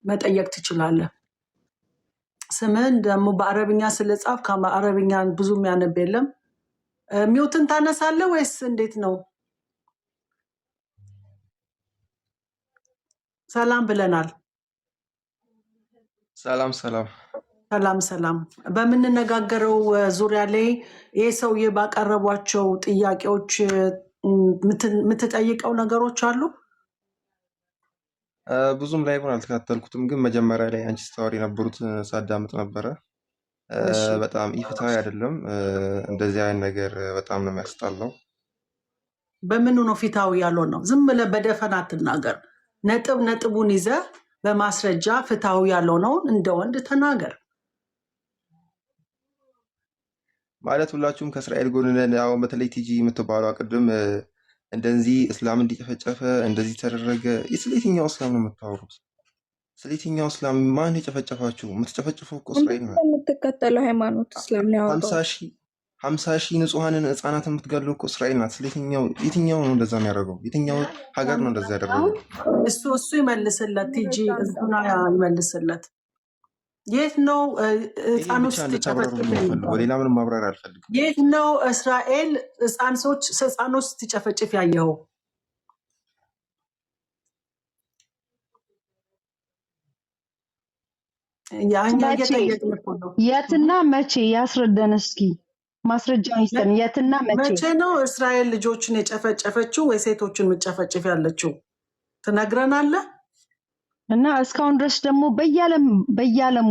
መጠየቅ ትችላለህ። ስምህን ደግሞ በአረብኛ ስለጻፍ ከአረብኛ ብዙ የሚያነብ የለም። ሚውትን ታነሳለህ ወይስ እንዴት ነው? ሰላም ብለናል። ሰላም ሰላም። በምንነጋገረው ዙሪያ ላይ ይሄ ሰውዬ ባቀረቧቸው ጥያቄዎች የምትጠይቀው ነገሮች አሉ? ብዙም ላይቡን አልተከታተልኩትም፣ ግን መጀመሪያ ላይ አንቺ ስታወሪ የነበሩት ሳዳምጥ ነበረ። በጣም ኢፍትሃዊ አይደለም። እንደዚህ አይነት ነገር በጣም ነው የሚያስጠላው። በምኑ ነው ፊታዊ ያልሆነው? ዝም ብለህ በደፈና አትናገር። ነጥቡን ይዘህ በማስረጃ ፍትሃዊ ያልሆነውን እንደ ወንድ ተናገር። ማለት ሁላችሁም ከእስራኤል ጎን ነን። ያው በተለይ ቲጂ የምትባለው ቅድም እንደዚህ እስላም እንዲጨፈጨፈ እንደዚህ ተደረገ። ስለ የትኛው እስላም ነው የምታወሩት? ስለ የትኛው እስላም? ማን የጨፈጨፋችሁ? የምትጨፈጭፈው እኮ እስራኤል ነው። የምትከተለው ሃይማኖት እስላም ነው። 50 ሺህ ንጹሐንን ህፃናት የምትገለው እኮ እስራኤል ናት። ስለ የትኛው ነው እንደዛ የሚያደርገው? የትኛው ሀገር ነው እንደዛ ያደረገው? እሱ ይመልስለት። ቲጂ እሱና ይመልስለት። የት ነው ህፃን ውስጥ ሌላ ምንም ማብራሪያ አልፈልግም። የት ነው እስራኤል ህፃን ውስጥ ሲጨፈጭፍ ያየኸው? የትና መቼ ያስረዳን እስኪ። ማስረጃ ይስጠን። የትና መቼ ነው እስራኤል ልጆችን የጨፈጨፈችው ወይ ሴቶችን የምትጨፈጭፍ ያለችው? ትነግረናለህ? እና እስካሁን ድረስ ደግሞ በየዓለሙ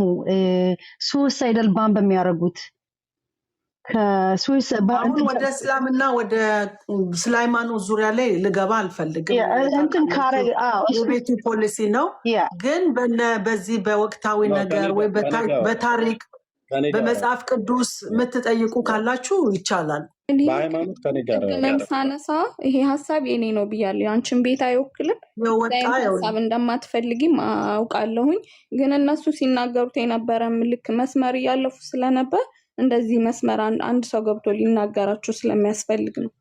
ሱሳይዳል ባምብ የሚያደርጉት አሁን ወደ እስላምና ወደ ሃይማኖት ዙሪያ ላይ ልገባ አልፈልግም። የቤቱ ፖሊሲ ነው። ግን በዚህ በወቅታዊ ነገር ወይ በታሪክ በመጽሐፍ ቅዱስ የምትጠይቁ ካላችሁ ይቻላል። በሃይማኖት ከኔ ጋር ሳነሳ ይሄ ሀሳብ የኔ ነው ብያለሁ። አንቺን ቤት አይወክልም። ሀሳብ እንደማትፈልጊም አውቃለሁኝ። ግን እነሱ ሲናገሩት የነበረ ልክ መስመር እያለፉ ስለነበር እንደዚህ መስመር አንድ ሰው ገብቶ ሊናገራችሁ ስለሚያስፈልግ ነው።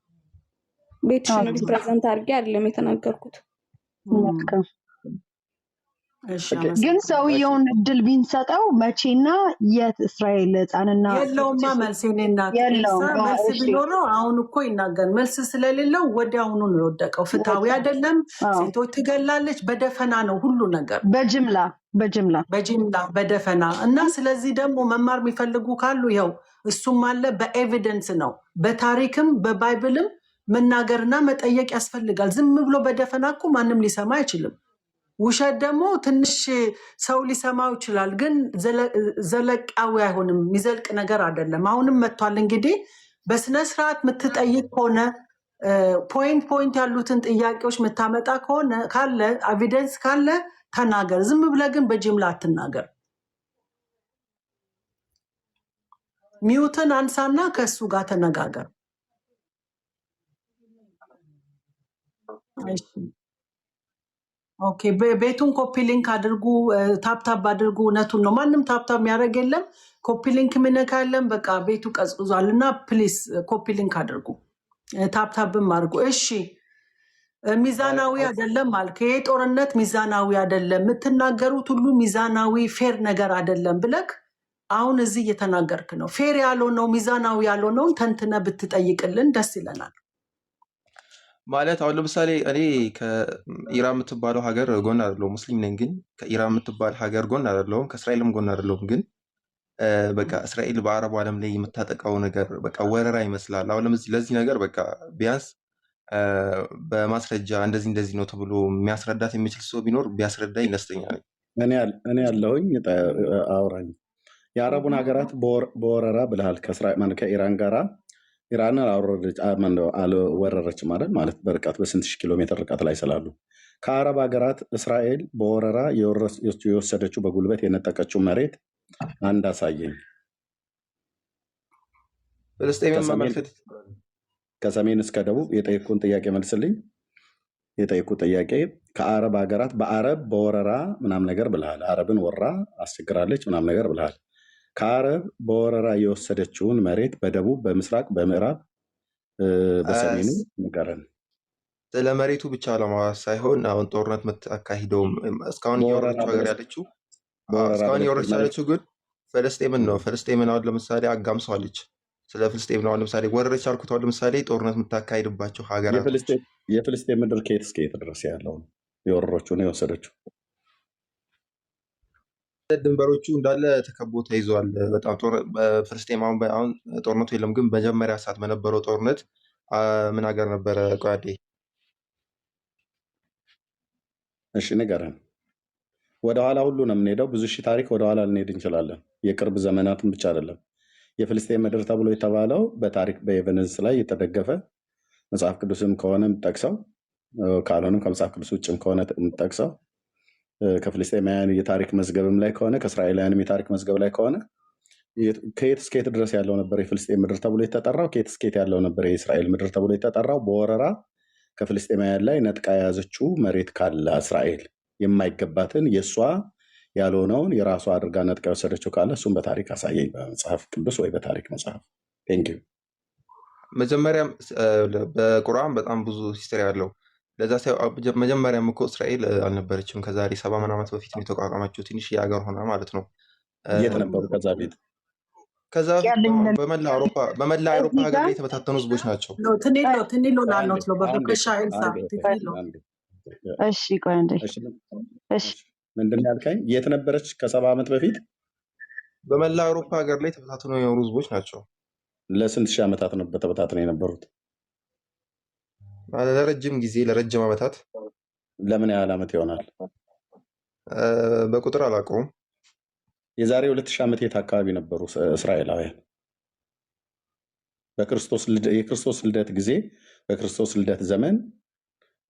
ቤትሽን ሪፕሬዘንት አድርጌ አይደለም የተናገርኩት። ግን ሰውየውን እድል ቢንሰጠው መቼና የት እስራኤል ህፃንና የለውማ መልስ መልስ ቢኖረው አሁን እኮ ይናገር። መልስ ስለሌለው ወዲያውኑ ነው የወደቀው። ፍትሃዊ አይደለም። ሴቶች ትገላለች። በደፈና ነው ሁሉ ነገር፣ በጅምላ በደፈና እና ስለዚህ ደግሞ መማር የሚፈልጉ ካሉ ይኸው እሱም አለ። በኤቪደንስ ነው፣ በታሪክም በባይብልም መናገርና መጠየቅ ያስፈልጋል። ዝም ብሎ በደፈና እኮ ማንም ሊሰማ አይችልም። ውሸት ደግሞ ትንሽ ሰው ሊሰማው ይችላል፣ ግን ዘለቃዊ አይሆንም። የሚዘልቅ ነገር አይደለም። አሁንም መጥቷል። እንግዲህ በስነ ስርዓት የምትጠይቅ ከሆነ ፖይንት ያሉትን ጥያቄዎች የምታመጣ ከሆነ ካለ ኤቪደንስ ካለ ተናገር። ዝም ብለህ ግን በጅምላ አትናገር። ሚውትን አንሳና ከሱ ጋር ተነጋገር። ኦኬ፣ ቤቱን ኮፒ ሊንክ አድርጉ፣ ታፕታፕ አድርጉ። እውነቱን ነው። ማንም ታፕታፕ የሚያደርግ የለም። ኮፒ ሊንክ ምነካ የለም። በቃ ቤቱ ቀዝቅዟል እና ፕሊስ ኮፒ ሊንክ አድርጉ፣ ታፕታፕም አድርጉ። እሺ፣ ሚዛናዊ አይደለም አልክ። ይሄ ጦርነት ሚዛናዊ አይደለም፣ የምትናገሩት ሁሉ ሚዛናዊ ፌር ነገር አይደለም ብለክ አሁን እዚህ እየተናገርክ ነው። ፌር ያልሆነው ሚዛናዊ ያልሆነውን ተንትነ ብትጠይቅልን ደስ ይለናል። ማለት አሁን ለምሳሌ እኔ ከኢራን የምትባለው ሀገር ጎን አይደለሁም፣ ሙስሊም ነኝ። ግን ከኢራን የምትባል ሀገር ጎን አይደለሁም፣ ከእስራኤልም ጎን አይደለሁም። ግን በቃ እስራኤል በአረቡ ዓለም ላይ የምታጠቃው ነገር በቃ ወረራ ይመስላል። አሁን ለዚህ ነገር በቃ ቢያንስ በማስረጃ እንደዚህ ነው ተብሎ የሚያስረዳት የሚችል ሰው ቢኖር ቢያስረዳኝ ደስተኛ ነኝ። እኔ ያለሁኝ አውራኝ የአረቡን ሀገራት በወረራ ብለሃል። ከኢራን ጋራ ኢራንን አልወረረች ማለት በርቀት በስንት ሺህ ኪሎ ሜትር ርቀት ላይ ስላሉ ከአረብ ሀገራት እስራኤል በወረራ የወሰደችው በጉልበት የነጠቀችው መሬት አንድ አሳየኝ። ከሰሜን እስከ ደቡብ የጠየቁን ጥያቄ መልስልኝ። የጠየቁ ጥያቄ ከአረብ ሀገራት በወረራ ምናም ነገር ብለሃል። አረብን ወራ አስቸግራለች ምናም ነገር ብለሃል። ከአረብ በወረራ የወሰደችውን መሬት በደቡብ፣ በምስራቅ፣ በምዕራብ በሰሜኑ ንገረን። ስለ መሬቱ ብቻ ለማዋስ ሳይሆን አሁን ጦርነት የምታካሂደው እስካሁን እየወረደችው ሀገር ያለችው እስካሁን እየወረደች ያለችው ግን ፍልስጤምን ነው። ፍልስጤምን አሁን ለምሳሌ አጋምሰዋለች። ስለ ፍልስጤም ነው አሁን ለምሳሌ ወረደች አልኩት። አሁን ለምሳሌ ጦርነት የምታካሂድባቸው ሀገራቶች የፍልስጤም ምድር ከየት እስከ የት ድረስ ያለው የወረረችው ነው የወሰደችው? ድንበሮቹ እንዳለ ተከቦ ተይዘዋል። በጣም በፍልስጤም አሁን ጦርነቱ የለም፣ ግን መጀመሪያ ሰዓት በነበረው ጦርነት ምን ሀገር ነበረ? ጓዴ እሺ ንገረን። ወደኋላ ሁሉ ነው የምንሄደው። ብዙ ሺህ ታሪክ ወደኋላ ልንሄድ እንችላለን። የቅርብ ዘመናትን ብቻ አይደለም። የፍልስጤም ምድር ተብሎ የተባለው በታሪክ በኤቪደንስ ላይ የተደገፈ መጽሐፍ ቅዱስም ከሆነ የምጠቅሰው ካልሆነም ከመጽሐፍ ቅዱስ ውጭም ከሆነ የምጠቅሰው ከፍልስጤማውያን የታሪክ መዝገብም ላይ ከሆነ ከእስራኤላውያንም የታሪክ መዝገብ ላይ ከሆነ ከየት እስከየት ድረስ ያለው ነበር የፍልስጤም ምድር ተብሎ የተጠራው? ከየት እስከየት ያለው ነበር የእስራኤል ምድር ተብሎ የተጠራው? በወረራ ከፍልስጤማውያን ላይ ነጥቃ የያዘችው መሬት ካለ እስራኤል የማይገባትን የእሷ ያልሆነውን የራሷ አድርጋ ነጥቃ የወሰደችው ካለ እሱም በታሪክ አሳየኝ፣ በመጽሐፍ ቅዱስ ወይ በታሪክ መጽሐፍ። ቴንኪው። መጀመሪያም በቁርአን በጣም ብዙ ሂስትሪ አለው። ለዛ መጀመሪያም እኮ እስራኤል አልነበረችም። ከዛሬ 70 ዓመት በፊት ነው የተቋቋመችው። ትንሽ የሀገር ሆና ማለት ነው። የት ነበሩ ከዛ ቤት? ከዛ በመላ አውሮፓ ሀገር ላይ የተበታተኑ ህዝቦች ናቸው። ምንድን ያልከኝ? የት ነበረች ከ70 ዓመት በፊት? በመላ አውሮፓ ሀገር ላይ ተበታትነው የኖሩ ህዝቦች ናቸው። ለስንት ሺህ ዓመታት ነው በተበታትነው የነበሩት? ለረጅም ጊዜ፣ ለረጅም ዓመታት። ለምን ያህል ዓመት ይሆናል? በቁጥር አላውቀውም። የዛሬ 2000 ዓመት የት አካባቢ ነበሩ እስራኤላውያን? የክርስቶስ ልደት ጊዜ፣ በክርስቶስ ልደት ዘመን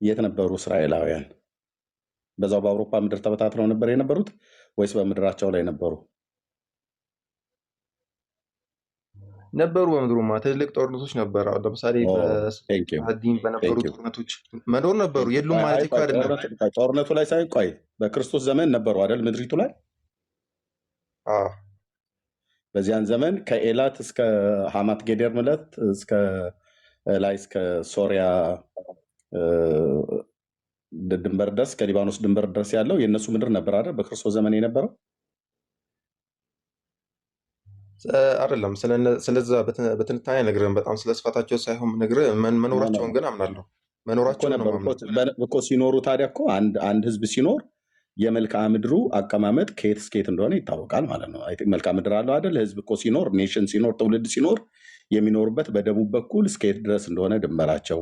የት ነበሩ እስራኤላውያን? በዛው በአውሮፓ ምድር ተበታትነው ነበር የነበሩት ወይስ በምድራቸው ላይ ነበሩ? ነበሩ። በምድሩማ ትልልቅ ጦርነቶች ነበሩ። ለምሳሌ በዲን በነበሩ ጦርነቶች መኖር ነበሩ። የሉም ማለት እኮ አይደለም። ጦርነቱ ላይ ሳይቆይ በክርስቶስ ዘመን ነበሩ አይደል? ምድሪቱ ላይ በዚያን ዘመን ከኤላት እስከ ሐማት ጌዴር ምለት እስከ ላይ እስከ ሶሪያ ድንበር ድረስ ከሊባኖስ ድንበር ድረስ ያለው የእነሱ ምድር ነበር አይደል? በክርስቶስ ዘመን የነበረው አይደለም። ስለዛ በትንታኔ ነግረን በጣም ስለስፋታቸው ሳይሆን ነግረህ መኖራቸውን ግን አምናለሁ። መኖራቸው እኮ ሲኖሩ ታዲያ እኮ አንድ ህዝብ ሲኖር የመልክዓ ምድሩ አቀማመጥ ከየት እስከየት እንደሆነ ይታወቃል ማለት ነው። መልክዓ ምድር አለው አይደል? ህዝብ እኮ ሲኖር፣ ኔሽን ሲኖር፣ ትውልድ ሲኖር የሚኖሩበት በደቡብ በኩል እስከየት ድረስ እንደሆነ ድንበራቸው፣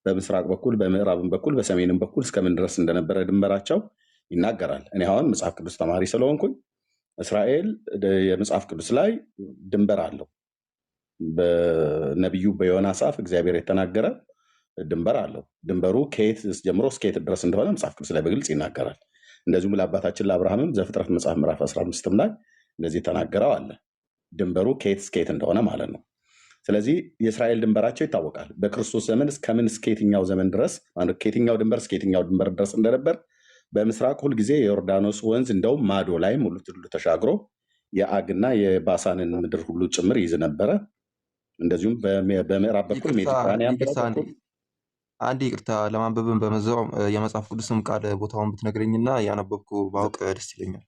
በምስራቅ በኩል፣ በምዕራብም በኩል፣ በሰሜንም በኩል እስከምን ድረስ እንደነበረ ድንበራቸው ይናገራል። እኔ አሁን መጽሐፍ ቅዱስ ተማሪ ስለሆንኩኝ እስራኤል የመጽሐፍ ቅዱስ ላይ ድንበር አለው። በነቢዩ በዮናስ አፍ እግዚአብሔር የተናገረ ድንበር አለው። ድንበሩ ከየት ጀምሮ እስከየት ድረስ እንደሆነ መጽሐፍ ቅዱስ ላይ በግልጽ ይናገራል። እንደዚሁም ለአባታችን ለአብርሃምም ዘፍጥረት መጽሐፍ ምዕራፍ 15 ላይ እንደዚህ ተናገረው አለ። ድንበሩ ከየት እስከየት እንደሆነ ማለት ነው። ስለዚህ የእስራኤል ድንበራቸው ይታወቃል። በክርስቶስ ዘመን እስከምን እስከየትኛው ዘመን ድረስ ከየትኛው ድንበር እስከየትኛው ድንበር ድረስ እንደነበር በምስራቅ ሁልጊዜ የዮርዳኖስ ወንዝ እንደውም ማዶ ላይም ሁሉ ተሻግሮ የአግና የባሳንን ምድር ሁሉ ጭምር ይዝ ነበረ። እንደዚሁም በምዕራብ በኩል ሜዲትራኒያን። አንድ ይቅርታ ለማንበብን በመዛው የመጽሐፍ ቅዱስም ቃል ቦታውን ብትነግረኝና ያነበብኩ ባውቅ ደስ ይለኛል።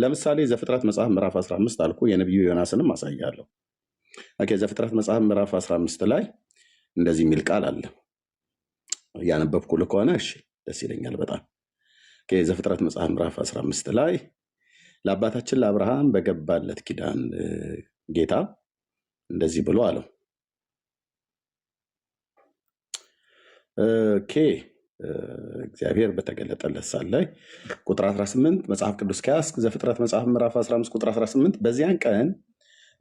ለምሳሌ ዘፍጥረት መጽሐፍ ምዕራፍ 15 አልኩ። የነቢዩ ዮናስንም አሳያለሁ። ዘፍጥረት መጽሐፍ ምዕራፍ 15 ላይ እንደዚህ የሚል ቃል አለ። ያነበብኩ ከሆነ እሺ ደስ ይለኛል በጣም። ዘፍጥረት መጽሐፍ ምዕራፍ 15 ላይ ለአባታችን ለአብርሃም በገባለት ኪዳን ጌታ እንደዚህ ብሎ አለው። እግዚአብሔር በተገለጠለት ሳለ ላይ ቁጥር 18 መጽሐፍ ቅዱስ ከያዝክ ዘፍጥረት መጽሐፍ ምዕራፍ 15 ቁጥር 18 በዚያን ቀን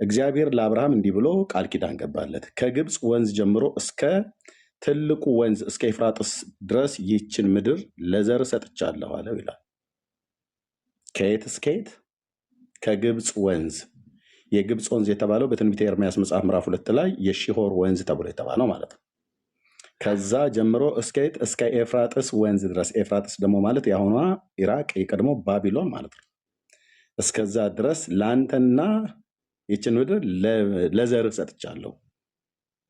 እግዚአብሔር ለአብርሃም እንዲህ ብሎ ቃል ኪዳን ገባለት፣ ከግብፅ ወንዝ ጀምሮ እስከ ትልቁ ወንዝ እስከ ኤፍራጥስ ድረስ ይህችን ምድር ለዘር ሰጥቻለሁ አለው ይላል። ከየት እስከየት? ከግብፅ ወንዝ። የግብፅ ወንዝ የተባለው በትንቢተ ኤርምያስ መጽሐፍ ምዕራፍ 2 ላይ የሺሆር ወንዝ ተብሎ የተባለው ማለት ነው። ከዛ ጀምሮ እስከየት? እስከ ኤፍራጥስ ወንዝ ድረስ። ኤፍራጥስ ደግሞ ማለት የአሁኗ ኢራቅ የቀድሞ ባቢሎን ማለት ነው። እስከዛ ድረስ ለአንተና ይችን ምድር ለዘር ሰጥቻለሁ።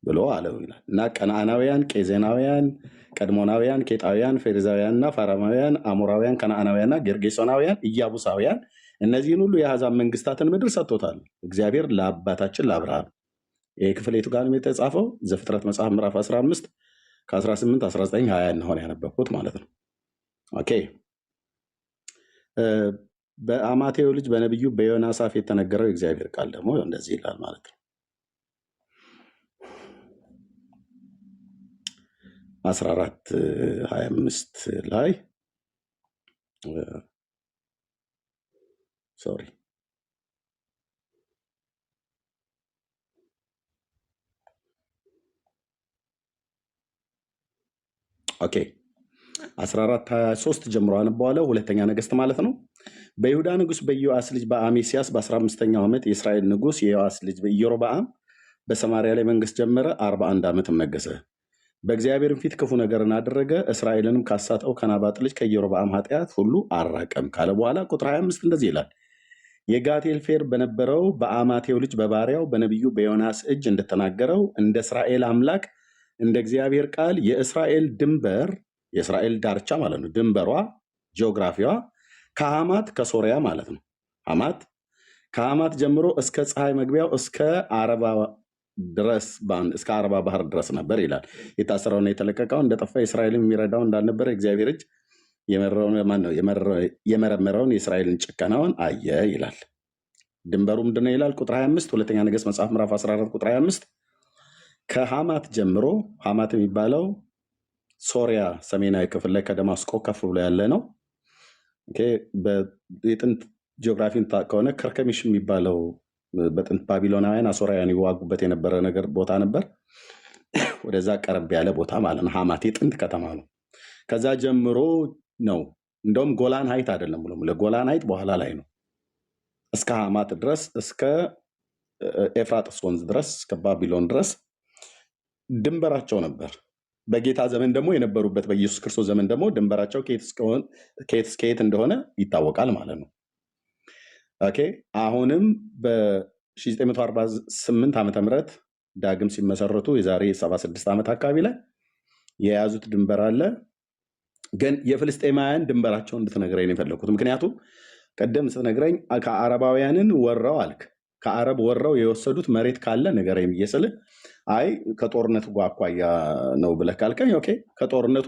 ብሎ አለው ይላል እና ቀናናውያን፣ ቄዜናውያን፣ ቀድሞናውያን፣ ኬጣውያን፣ ፌሪዛውያንና ፋራማውያን፣ አሞራውያን፣ ከነአናውያንና ጌርጌሶናውያን፣ ኢያቡሳውያን እነዚህን ሁሉ የአሕዛብ መንግስታትን ምድር ሰጥቶታል እግዚአብሔር ለአባታችን ለአብርሃም። ይህ ክፍል የቱ ጋር ነው የተጻፈው? ዘፍጥረት መጽሐፍ ምዕራፍ 15 ከ18 19 20 እንደሆነ ያነበብኩት ማለት ነው። ኦኬ በአማቴው ልጅ በነቢዩ በዮናስ አፍ የተነገረው የእግዚአብሔር ቃል ደግሞ እንደዚህ ይላል ማለት ነው። 14:25 ላይ ሶሪ ኦኬ 14:23 ጀምሮ አነበዋለሁ። ሁለተኛ ነገሥት ማለት ነው። በይሁዳ ንጉሥ በኢዮአስ ልጅ በአሜስያስ በ15ኛው ዓመት የእስራኤል ንጉሥ የዮአስ ልጅ ኢዮርብዓም በሰማርያ ላይ መንግስት ጀመረ፣ 41 ዓመትም ነገሰ። በእግዚአብሔርም ፊት ክፉ ነገርን አደረገ፣ እስራኤልንም ካሳተው ከናባጥ ልጅ ከኢዮርብዓም ኃጢአት ሁሉ አልራቀም ካለ በኋላ ቁጥር 25 እንደዚህ ይላል። የጋቴል ፌር በነበረው በአማቴው ልጅ በባሪያው በነቢዩ በዮናስ እጅ እንደተናገረው እንደ እስራኤል አምላክ እንደ እግዚአብሔር ቃል የእስራኤል ድንበር የእስራኤል ዳርቻ ማለት ነው። ድንበሯ ጂኦግራፊዋ ከሐማት ከሶሪያ ማለት ነው። ሐማት ከሐማት ጀምሮ እስከ ፀሐይ መግቢያው እስከ አረባ ድረስ እስከ አረባ ባህር ድረስ ነበር ይላል። የታሰረውና የተለቀቀው እንደጠፋ እስራኤልን የሚረዳው እንዳልነበረ እግዚአብሔር እጅ የመረመረውን የእስራኤልን ጭከናውን አየ ይላል። ድንበሩ ምንድነው ይላል ቁጥር 25 ሁለተኛ ነገሥት መጽሐፍ ምዕራፍ 14 ቁጥር 25 ከሐማት ጀምሮ ሐማት የሚባለው ሶሪያ ሰሜናዊ ክፍል ላይ ከደማስቆ ከፍ ብሎ ያለ ነው። የጥንት ጂኦግራፊን ከሆነ ከርከሚሽ የሚባለው በጥንት ባቢሎናውያን አሶራውያን ይዋጉበት የነበረ ነገር ቦታ ነበር። ወደዛ ቀረብ ያለ ቦታ ማለት ነው። ሐማት የጥንት ከተማ ነው። ከዛ ጀምሮ ነው እንደውም ጎላን ሀይት አይደለም ብሎ ለጎላን ሀይት በኋላ ላይ ነው። እስከ ሐማት ድረስ እስከ ኤፍራጥስ ወንዝ ድረስ እስከ ባቢሎን ድረስ ድንበራቸው ነበር። በጌታ ዘመን ደግሞ የነበሩበት በኢየሱስ ክርስቶስ ዘመን ደግሞ ድንበራቸው ከየት እስከ የት እንደሆነ ይታወቃል ማለት ነው። ኦኬ አሁንም በ1948 ዓመተ ምህረት ዳግም ሲመሰረቱ የዛሬ 76 ዓመት አካባቢ ላይ የያዙት ድንበር አለ። ግን የፍልስጤማውያን ድንበራቸውን እንድትነግረኝ ነው የፈለኩት። ምክንያቱም ቀደም ስትነግረኝ ከአረባውያንን ወረው አልክ። ከአረብ ወረው የወሰዱት መሬት ካለ ንገረኝ ብዬ ስልህ አይ ከጦርነቱ አኳያ ነው ብለህ ካልከኝ ኦኬ ከጦርነቱ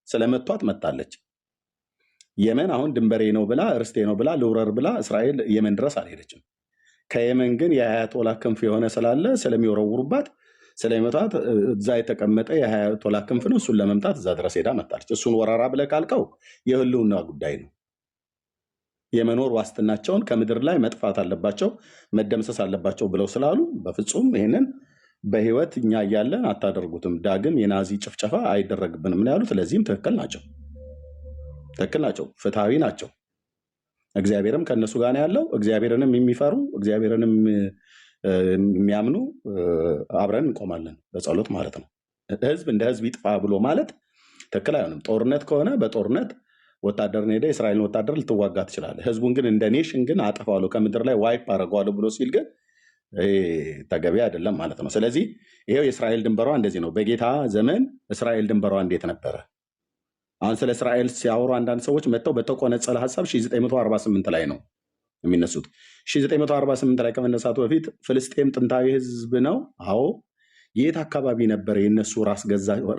ስለመቷት መጣለች። የመን አሁን ድንበሬ ነው ብላ ርስቴ ነው ብላ ልውረር ብላ እስራኤል የመን ድረስ አልሄደችም። ከየመን ግን የአያቶላ ክንፍ የሆነ ስላለ ስለሚወረውሩባት ስለመቷት እዛ የተቀመጠ የአያቶላ ክንፍ ነው። እሱን ለመምታት እዛ ድረስ ሄዳ መጣለች። እሱን ወረራ ብለህ ካልከው የህልውና ጉዳይ ነው። የመኖር ዋስትናቸውን ከምድር ላይ መጥፋት አለባቸው መደምሰስ አለባቸው ብለው ስላሉ በፍጹም ይህንን በህይወት እኛ እያለን አታደርጉትም፣ ዳግም የናዚ ጭፍጨፋ አይደረግብንም ነው ያሉት። ለዚህም ትክክል ናቸው፣ ፍትሐዊ ናቸው። እግዚአብሔርም ከእነሱ ጋር ነው ያለው። እግዚአብሔርንም የሚፈሩ እግዚአብሔርንም የሚያምኑ አብረን እንቆማለን በጸሎት ማለት ነው። ህዝብ እንደ ህዝብ ይጥፋ ብሎ ማለት ትክክል አይሆንም። ጦርነት ከሆነ በጦርነት ወታደርን ሄደ የእስራኤልን ወታደር ልትዋጋ ትችላለህ። ህዝቡን ግን እንደ ኔሽን ግን አጠፋዋለሁ ከምድር ላይ ዋይፕ አደርገዋለሁ ብሎ ሲል ግን ተገቢ አይደለም ማለት ነው። ስለዚህ ይሄው የእስራኤል ድንበሯ እንደዚህ ነው። በጌታ ዘመን እስራኤል ድንበሯ እንዴት ነበረ? አሁን ስለ እስራኤል ሲያወሩ አንዳንድ ሰዎች መጥተው በተቆነጸለ ሀሳብ 1948 ላይ ነው የሚነሱት። 1948 ላይ ከመነሳቱ በፊት ፍልስጤም ጥንታዊ ህዝብ ነው። አዎ የት አካባቢ ነበር የነሱ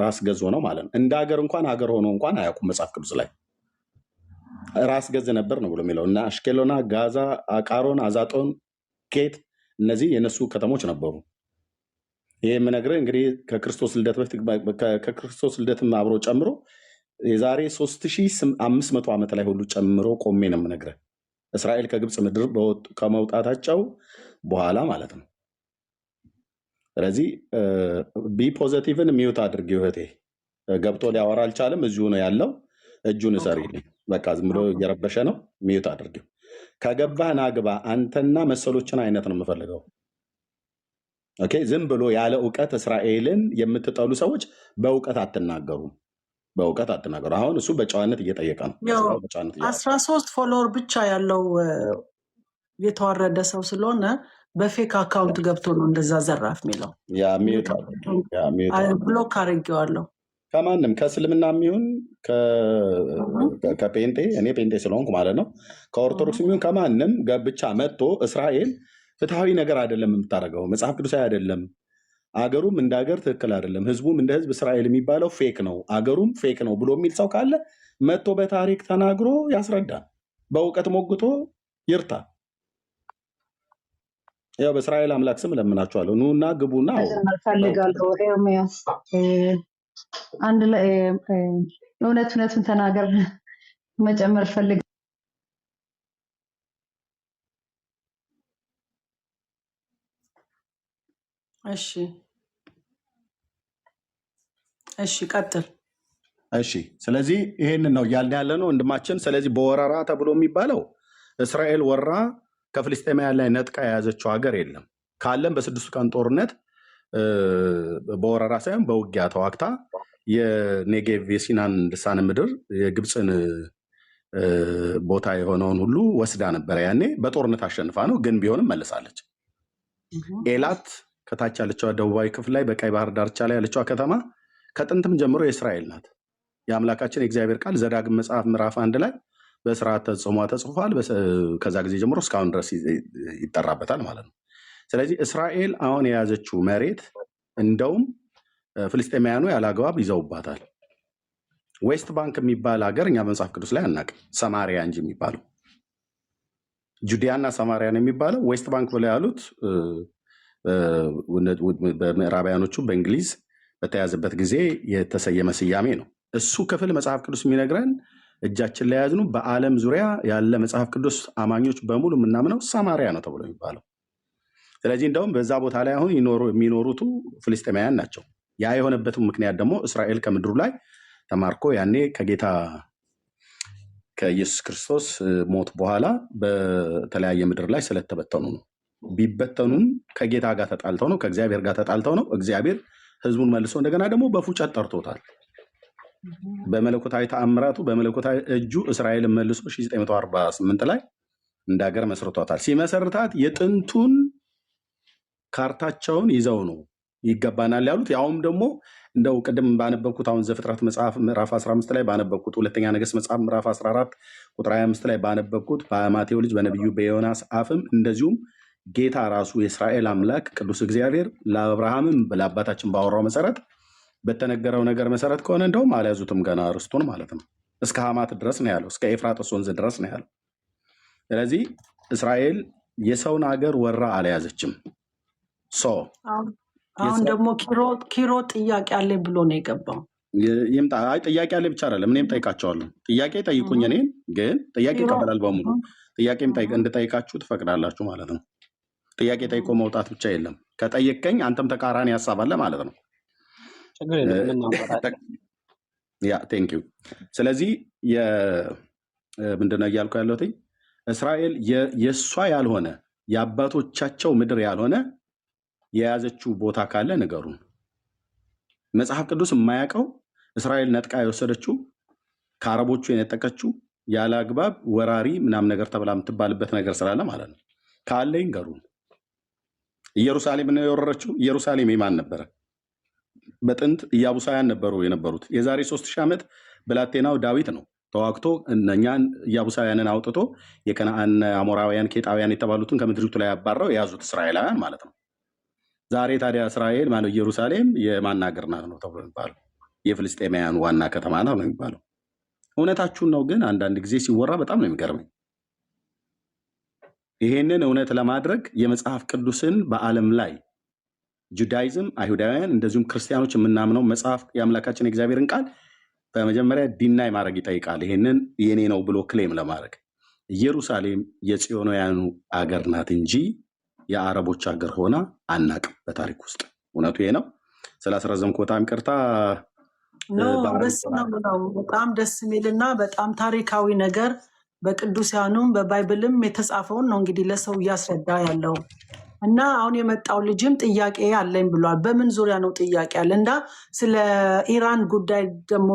ራስ ገዝ ሆነው ማለት ነው። እንደ ሀገር እንኳን ሀገር ሆኖ እንኳን አያውቁም። መጽሐፍ ቅዱስ ላይ ራስ ገዝ ነበር ነው ብሎ የሚለው እና አሽኬሎና፣ ጋዛ፣ አቃሮን፣ አዛጦን፣ ኬት እነዚህ የነሱ ከተሞች ነበሩ። ይህ የምነግርህ እንግዲህ ከክርስቶስ ልደት በፊት ከክርስቶስ ልደትም አብሮ ጨምሮ የዛሬ 3500 ዓመት ላይ ሁሉ ጨምሮ ቆሜ ነው የምነግርህ። እስራኤል ከግብፅ ምድር ከመውጣታቸው በኋላ ማለት ነው። ስለዚህ ቢ ፖዘቲቭን ሚዩት አድርጊ እህቴ። ገብቶ ሊያወራ አልቻለም። እዚሁ ነው ያለው። እጁን እሰሪልኝ። በቃ ዝም ብሎ እየረበሸ ነው። ሚዩት አድርጊው። ከገባህ ናግባ። አንተና መሰሎችን አይነት ነው የምፈልገው። ኦኬ። ዝም ብሎ ያለ እውቀት እስራኤልን የምትጠሉ ሰዎች በእውቀት አትናገሩም። በእውቀት አትናገሩ። አሁን እሱ በጨዋነት እየጠየቀ ነው። 13 ፎሎወር ብቻ ያለው የተዋረደ ሰው ስለሆነ በፌክ አካውንት ገብቶ ነው እንደዛ ዘራፍ የሚለው። ብሎክ አድርጌዋለሁ። ከማንም ከእስልምና የሚሆን ከጴንጤ እኔ ጴንጤ ስለሆንኩ ማለት ነው ከኦርቶዶክስ የሚሆን ከማንም ብቻ መጥቶ እስራኤል ፍትሐዊ ነገር አይደለም የምታደርገው፣ መጽሐፍ ቅዱሳዊ አይደለም፣ አገሩም እንደ ሀገር ትክክል አይደለም፣ ህዝቡም እንደ ህዝብ እስራኤል የሚባለው ፌክ ነው፣ አገሩም ፌክ ነው ብሎ የሚል ሰው ካለ መጥቶ በታሪክ ተናግሮ ያስረዳል፣ በእውቀት ሞግቶ ይርታ። ያው በእስራኤል አምላክ ስም እለምናችኋለሁ ኑና ግቡና ፈልጋለሁ። ኤርሚያስ አንድ ላይ እውነቱን ተናገር መጨመር ፈልግ። እሺ ቀጥል። እሺ ስለዚህ ይሄንን ነው እያልን ያለ ነው ወንድማችን። ስለዚህ በወረራ ተብሎ የሚባለው እስራኤል ወራ ከፍልስጤማውያን ላይ ነጥቃ የያዘችው ሀገር የለም። ካለም በስድስቱ ቀን ጦርነት በወረራ ሳይሆን በውጊያ ተዋግታ የኔጌቭ የሲናን ልሳነ ምድር የግብፅን ቦታ የሆነውን ሁሉ ወስዳ ነበረ። ያኔ በጦርነት አሸንፋ ነው፣ ግን ቢሆንም መልሳለች። ኤላት ከታች ያለችው ደቡባዊ ክፍል ላይ በቀይ ባህር ዳርቻ ላይ ያለችው ከተማ ከጥንትም ጀምሮ የእስራኤል ናት። የአምላካችን የእግዚአብሔር ቃል ዘዳግም መጽሐፍ ምዕራፍ 1 ላይ በስርዓት ተጽሟ ተጽፏል። ከዛ ጊዜ ጀምሮ እስካሁን ድረስ ይጠራበታል ማለት ነው። ስለዚህ እስራኤል አሁን የያዘችው መሬት እንደውም ፍልስጤማውያኑ ያላግባብ ይዘውባታል። ዌስት ባንክ የሚባል ሀገር እኛ በመጽሐፍ ቅዱስ ላይ አናውቅም፣ ሰማሪያ እንጂ የሚባለው ጁዲያና ሰማሪያ ነው የሚባለው። ዌስት ባንክ ብለው ያሉት በምዕራባውያኖቹ በእንግሊዝ በተያዘበት ጊዜ የተሰየመ ስያሜ ነው። እሱ ክፍል መጽሐፍ ቅዱስ የሚነግረን እጃችን ላይ ያዝኑ በዓለም ዙሪያ ያለ መጽሐፍ ቅዱስ አማኞች በሙሉ የምናምነው ሰማሪያ ነው ተብሎ የሚባለው። ስለዚህ እንደውም በዛ ቦታ ላይ አሁን የሚኖሩቱ ፍልስጤማውያን ናቸው። ያ የሆነበትም ምክንያት ደግሞ እስራኤል ከምድሩ ላይ ተማርኮ ያኔ ከጌታ ከኢየሱስ ክርስቶስ ሞት በኋላ በተለያየ ምድር ላይ ስለተበተኑ ነው። ቢበተኑም ከጌታ ጋር ተጣልተው ነው፣ ከእግዚአብሔር ጋር ተጣልተው ነው። እግዚአብሔር ህዝቡን መልሶ እንደገና ደግሞ በፉጨት ጠርቶታል። በመለኮታዊ ተአምራቱ በመለኮታዊ እጁ እስራኤልን መልሶ 1948 ላይ እንደ ሀገር መስርቷታል። ሲመሰርታት የጥንቱን ካርታቸውን ይዘው ነው ይገባናል ያሉት። ያውም ደግሞ እንደው ቅድም ባነበብኩት አሁን ዘፍጥረት መጽሐፍ ምዕራፍ 15 ላይ ባነበብኩት፣ ሁለተኛ ነገሥት መጽሐፍ ምዕራፍ 14 ቁጥር 25 ላይ ባነበብኩት በአማቴው ልጅ በነቢዩ በዮናስ አፍም እንደዚሁም ጌታ ራሱ የእስራኤል አምላክ ቅዱስ እግዚአብሔር ለአብርሃምም ለአባታችን ባወራው መሰረት በተነገረው ነገር መሰረት ከሆነ እንደውም አልያዙትም ገና ርስቱን ማለት ነው። እስከ ሐማት ድረስ ነው ያለው፣ እስከ ኤፍራጥስ ወንዝ ድረስ ነው ያለው። ስለዚህ እስራኤል የሰውን ሀገር ወራ አልያዘችም። አሁን ደግሞ ኪሮ ጥያቄ አለ ብሎ ነው የገባው። ይምጣ። አይ ጥያቄ አለ ብቻ አይደለም፣ እኔም ጠይቃቸዋለሁ። ጥያቄ ጠይቁኝ፣ እኔን ግን ጥያቄ ይቀበላል በሙሉ። ጥያቄም እንድጠይቃችሁ ትፈቅዳላችሁ ማለት ነው። ጥያቄ ጠይቆ መውጣት ብቻ የለም። ከጠየቀኝ አንተም ተቃራኒ ሀሳብ አለ ማለት ነው። ቴንክ ዩ። ስለዚህ ምንድነው እያልኩ ያለሁት? እስራኤል የእሷ ያልሆነ የአባቶቻቸው ምድር ያልሆነ የያዘችው ቦታ ካለ ንገሩን። መጽሐፍ ቅዱስ የማያውቀው እስራኤል ነጥቃ የወሰደችው ከአረቦቹ የነጠቀችው ያለ አግባብ ወራሪ ምናምን ነገር ተብላ የምትባልበት ነገር ስላለ ማለት ነው። ካለ ይንገሩን። ኢየሩሳሌም ነው የወረረችው። ኢየሩሳሌም የማን ነበረ? በጥንት ኢያቡሳውያን ነበሩ የነበሩት። የዛሬ 3000 ዓመት ብላቴናው ዳዊት ነው ተዋግቶ እነኛን ኢያቡሳውያንን አውጥቶ የከነአን አሞራውያን፣ ኬጣውያን የተባሉትን ከምድሪቱ ላይ ያባረው የያዙት እስራኤላውያን ማለት ነው። ዛሬ ታዲያ እስራኤል ማለት ኢየሩሳሌም የማን ሀገር ናት ነው ተብሎ የሚባለው? የፍልስጤማውያን ዋና ከተማ ነው የሚባለው። እውነታችሁን ነው፣ ግን አንዳንድ ጊዜ ሲወራ በጣም ነው የሚገርመኝ። ይሄንን እውነት ለማድረግ የመጽሐፍ ቅዱስን በዓለም ላይ ጁዳይዝም፣ አይሁዳውያን እንደዚሁም ክርስቲያኖች የምናምነው መጽሐፍ የአምላካችን የእግዚአብሔርን ቃል በመጀመሪያ ዲናይ ማድረግ ይጠይቃል። ይሄንን የኔ ነው ብሎ ክሌም ለማድረግ ኢየሩሳሌም የጽዮናውያኑ አገር ናት እንጂ የአረቦች ሀገር ሆና አናቅም በታሪክ ውስጥ። እውነቱ ይሄ ነው። ስላስረዘምኩ በጣም ይቅርታ። በጣም ደስ የሚልና በጣም ታሪካዊ ነገር በቅዱሳኑም በባይብልም የተጻፈውን ነው እንግዲህ ለሰው እያስረዳ ያለው እና አሁን የመጣው ልጅም ጥያቄ አለኝ ብሏል። በምን ዙሪያ ነው ጥያቄ አለ? እና ስለ ኢራን ጉዳይ ደግሞ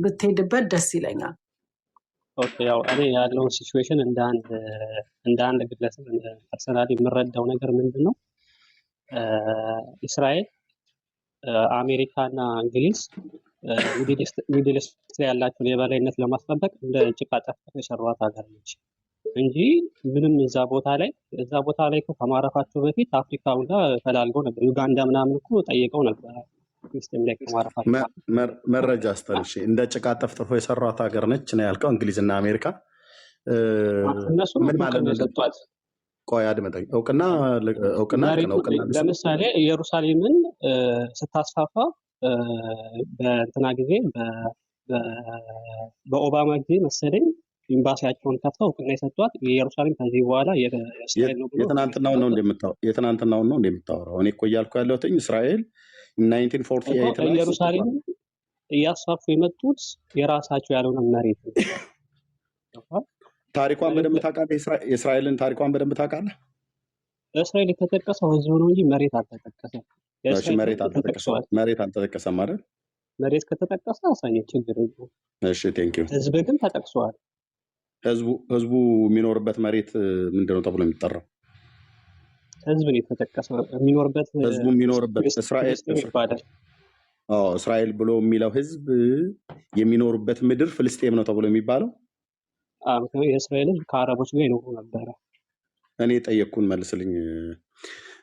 ብትሄድበት ደስ ይለኛል። ኦኬ ያው እኔ ያለውን ሲቹዌሽን እንደ አንድ ግለሰብ ፐርሰናሊ የምረዳው ነገር ምንድነው እስራኤል አሜሪካና እንግሊዝ ሚድል ኢስት ላይ ያላቸውን የበላይነት ለማስጠበቅ እንደ ጭቃ ጠፍጥፈው የሰሯት ሀገር ነች እንጂ ምንም እዛ ቦታ ላይ እኮ ከማረፋቸው በፊት አፍሪካ ሁላ ፈላልገው ነበር። ዩጋንዳ ምናምን እኮ ጠይቀው ነበር ፍልስጤም ላይ ከማረፋቸው። መረጃ አስተንሽ እንደ ጭቃ ጠፍጥፈው የሰሯት ሀገር ነች ነው ያልከው እንግሊዝና አሜሪካ እነሱ ምን ማለት ነው? ሰጧት። ቆይ አድመጠኝ። እውቅና ለምሳሌ ኢየሩሳሌምን ስታስፋፋ በእንትና ጊዜ በኦባማ ጊዜ መሰለኝ ኤምባሲያቸውን ከፍተው እውቅና የሰጧት የኢየሩሳሌም ከዚህ በኋላ የእስራኤል ነው ብሎ የትናንትናውን ነው እንደምታወራው። እኔ እኮ እያልኩ ያለሁት እስራኤል 1948 ላይ ኢየሩሳሌም እያስፋፉ የመጡት የራሳቸው ያልሆነ መሬት ነው። ታሪኳን በደንብ ታውቃለህ? የእስራኤልን ታሪኳን በደንብ ታውቃለህ? እስራኤል የተጠቀሰው ህዝብ ነው እንጂ መሬት አልተጠቀሰም። መሬት አልተጠቀሰም አይደል? መሬት ከተጠቀሰ አሳየ ችግር የለውም። እሺ ቴንክ ዩ። ህዝብ ግን ተጠቅሷል። ህዝቡ የሚኖርበት መሬት ምንድነው ተብሎ የሚጠራው? ህዝብ ነው የተጠቀሰው። የሚኖርበት ህዝቡ የሚኖርበት እስራኤል ይባላል። እስራኤል ብሎ የሚለው ህዝብ የሚኖርበት ምድር ፍልስጤም ነው ተብሎ የሚባለው የእስራኤል ህዝብ ከአረቦች ጋር ይኖሩ ነበረ። እኔ ጠየቅኩን መልስልኝ።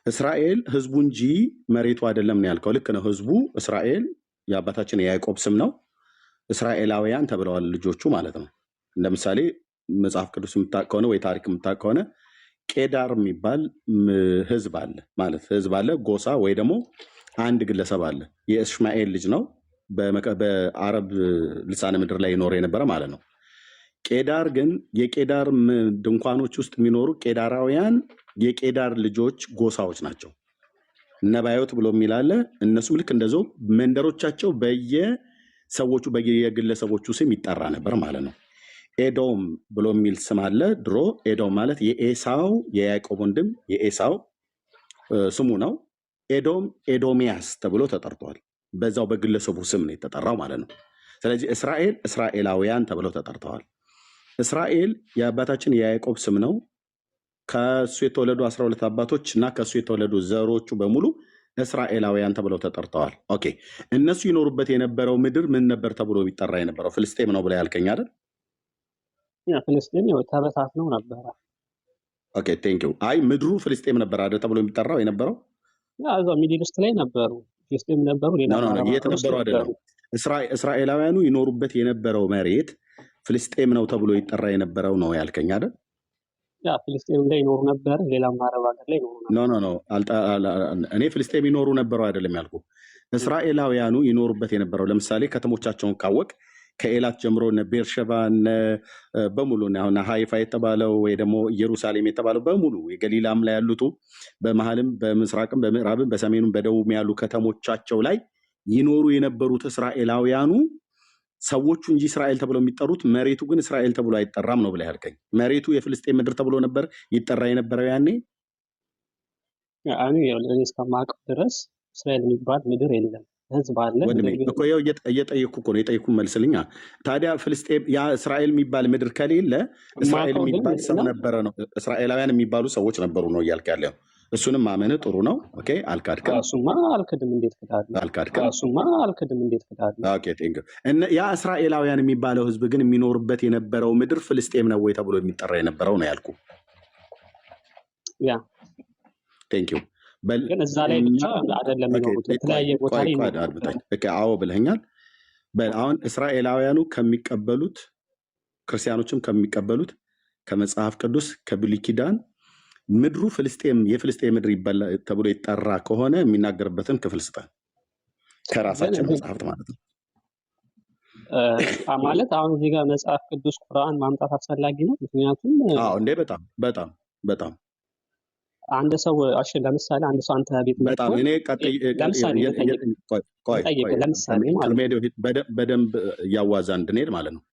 እስራኤል ህዝቡ እንጂ መሬቱ አይደለም ነው ያልከው። ልክ ነው። ህዝቡ እስራኤል የአባታችን የያዕቆብ ስም ነው። እስራኤላውያን ተብለዋል ልጆቹ ማለት ነው። ለምሳሌ መጽሐፍ ቅዱስ የምታውቅ ከሆነ ወይ ታሪክ የምታውቅ ከሆነ ቄዳር የሚባል ህዝብ አለ ማለት ህዝብ አለ፣ ጎሳ ወይ ደግሞ አንድ ግለሰብ አለ። የእስማኤል ልጅ ነው። በአረብ ልሳነ ምድር ላይ ይኖር የነበረ ማለት ነው። ቄዳር ግን የቄዳር ድንኳኖች ውስጥ የሚኖሩ ቄዳራውያን የቄዳር ልጆች ጎሳዎች ናቸው። ነባዮት ብሎ የሚላለ እነሱም ልክ እንደዛው መንደሮቻቸው በየሰዎቹ በየግለሰቦቹ ስም ይጠራ ነበር ማለት ነው። ኤዶም ብሎ የሚል ስም አለ ድሮ። ኤዶም ማለት የኤሳው የያዕቆብ ወንድም የኤሳው ስሙ ነው። ኤዶም ኤዶሚያስ ተብሎ ተጠርቷል። በዛው በግለሰቡ ስም ነው የተጠራው ማለት ነው። ስለዚህ እስራኤል እስራኤላውያን ተብለው ተጠርተዋል። እስራኤል የአባታችን የያዕቆብ ስም ነው። ከሱ የተወለዱ 12 አባቶች እና ከሱ የተወለዱ ዘሮቹ በሙሉ እስራኤላውያን ተብለው ተጠርተዋል። ኦኬ እነሱ ይኖሩበት የነበረው ምድር ምን ነበር ተብሎ ቢጠራ የነበረው? ፍልስጤም ነው ብላ ያልከኝ አይደል? ፍልስጤም ተበታትነው ነበረ። ኦኬ ቴንክ ዩ። አይ ምድሩ ፍልስጤም ነበር አይደል ተብሎ የሚጠራው የነበረው? እዛው ሚድል ኢስት ላይ ነበሩ፣ ፍልስጤም ነበሩ። የት ነበሩ አይደለም። እስራኤላውያኑ ይኖሩበት የነበረው መሬት ፍልስጤም ነው ተብሎ ይጠራ የነበረው ነው ያልከኝ አይደል? ፍልስጤም ላይ ይኖሩ ነበር፣ ሌላም አረብ ሀገር ላይ ይኖሩ ነበር። ኖ እኔ ፍልስጤም ይኖሩ ነበሩ አይደለም ያልኩ። እስራኤላውያኑ ይኖሩበት የነበረው ለምሳሌ ከተሞቻቸውን ካወቅ ከኤላት ጀምሮ እነ ቤርሸባ በሙሉ አሁን ሃይፋ የተባለው ወይ ደግሞ ኢየሩሳሌም የተባለው በሙሉ የገሊላም ላይ ያሉት በመሀልም በምስራቅም በምዕራብም በሰሜኑም በደቡብ ያሉ ከተሞቻቸው ላይ ይኖሩ የነበሩት እስራኤላውያኑ ሰዎቹ እንጂ እስራኤል ተብሎ የሚጠሩት መሬቱ ግን እስራኤል ተብሎ አይጠራም ነው ብለህ ያልከኝ። መሬቱ የፍልስጤም ምድር ተብሎ ነበር ይጠራ የነበረው ያኔ። እኔ እስከማውቀው ድረስ እስራኤል የሚባል ምድር የለም፣ ህዝብ አለ እኮ። እየጠየኩ እኮ ነው፣ የጠየኩን መልስልኛ። ታዲያ ፍልስጤም ያ እስራኤል የሚባል ምድር ከሌለ እስራኤል የሚባል ሰው ነበረ ነው፣ እስራኤላውያን የሚባሉ ሰዎች ነበሩ ነው እያልክ ያለው። እሱንም ማመንህ ጥሩ ነው። ኦኬ አልካድክም። እሱማ አልክድም። እንዴት ክዳለሁ? አልካድክም። እሱማ አልክድም። እንዴት ክዳለሁ? ኦኬ ቴንክ ዩ። ያ እስራኤላውያን የሚባለው ህዝብ ግን የሚኖርበት የነበረው ምድር ፍልስጤም ነው ወይ ተብሎ የሚጠራ የነበረው ነው ያልኩ። ያ ቴንክ ዩ። ግን እዛ ላይ ብቻ አይደለም የሚኖሩት፣ የተለያየ ቦታ ላይ ይኖራሉ። አዎ ብለኸኛል። አሁን እስራኤላውያኑ ከሚቀበሉት ክርስቲያኖችም ከሚቀበሉት ከመጽሐፍ ቅዱስ ከብሉይ ኪዳን ምድሩ ፍልስጤም የፍልስጤም ምድር ተብሎ ይጠራ ከሆነ የሚናገርበትን ክፍል ስጠን፣ ከራሳችን መጽሐፍት ማለት ነው። ማለት አሁን እዚህ ጋር መጽሐፍ ቅዱስ ቁርአን ማምጣት አስፈላጊ ነው። ምክንያቱም እንዴ በጣም አንድ ሰው ለምሳሌ አንድ ሰው አንተ ቤት በጣም እኔ በደንብ እያዋዛ እንድንሄድ ማለት ነው።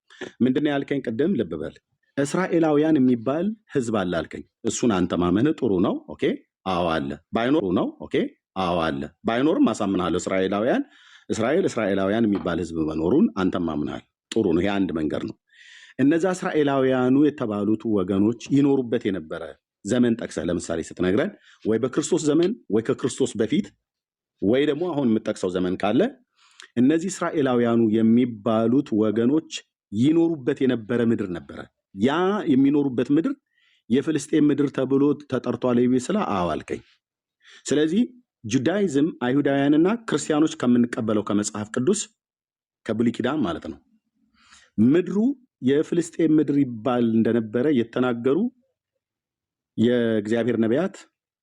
ምንድነው ያልከኝ ቅድም? ልብ በል እስራኤላውያን የሚባል ህዝብ አለ አልከኝ። እሱን አንተ ማመንህ ጥሩ ነው። ኦኬ አዎ አለ። ባይኖር ነው። ኦኬ አዎ አለ። ባይኖርም አሳምናለሁ። እስራኤላውያን የሚባል ህዝብ መኖሩን አንተም ማምናል። ጥሩ ነው። ይሄ አንድ መንገድ ነው። እነዛ እስራኤላውያኑ የተባሉት ወገኖች ይኖሩበት የነበረ ዘመን ጠቅሰህ ለምሳሌ ስትነግረን ወይ በክርስቶስ ዘመን ወይ ከክርስቶስ በፊት ወይ ደግሞ አሁን የምጠቅሰው ዘመን ካለ እነዚህ እስራኤላውያኑ የሚባሉት ወገኖች ይኖሩበት የነበረ ምድር ነበረ። ያ የሚኖሩበት ምድር የፍልስጤም ምድር ተብሎ ተጠርቷል ይብስላ አዋልከኝ። ስለዚህ ጁዳይዝም አይሁዳውያንና ክርስቲያኖች ከምንቀበለው ከመጽሐፍ ቅዱስ ከብሉይ ኪዳን ማለት ነው ምድሩ የፍልስጤም ምድር ይባል እንደነበረ የተናገሩ የእግዚአብሔር ነቢያት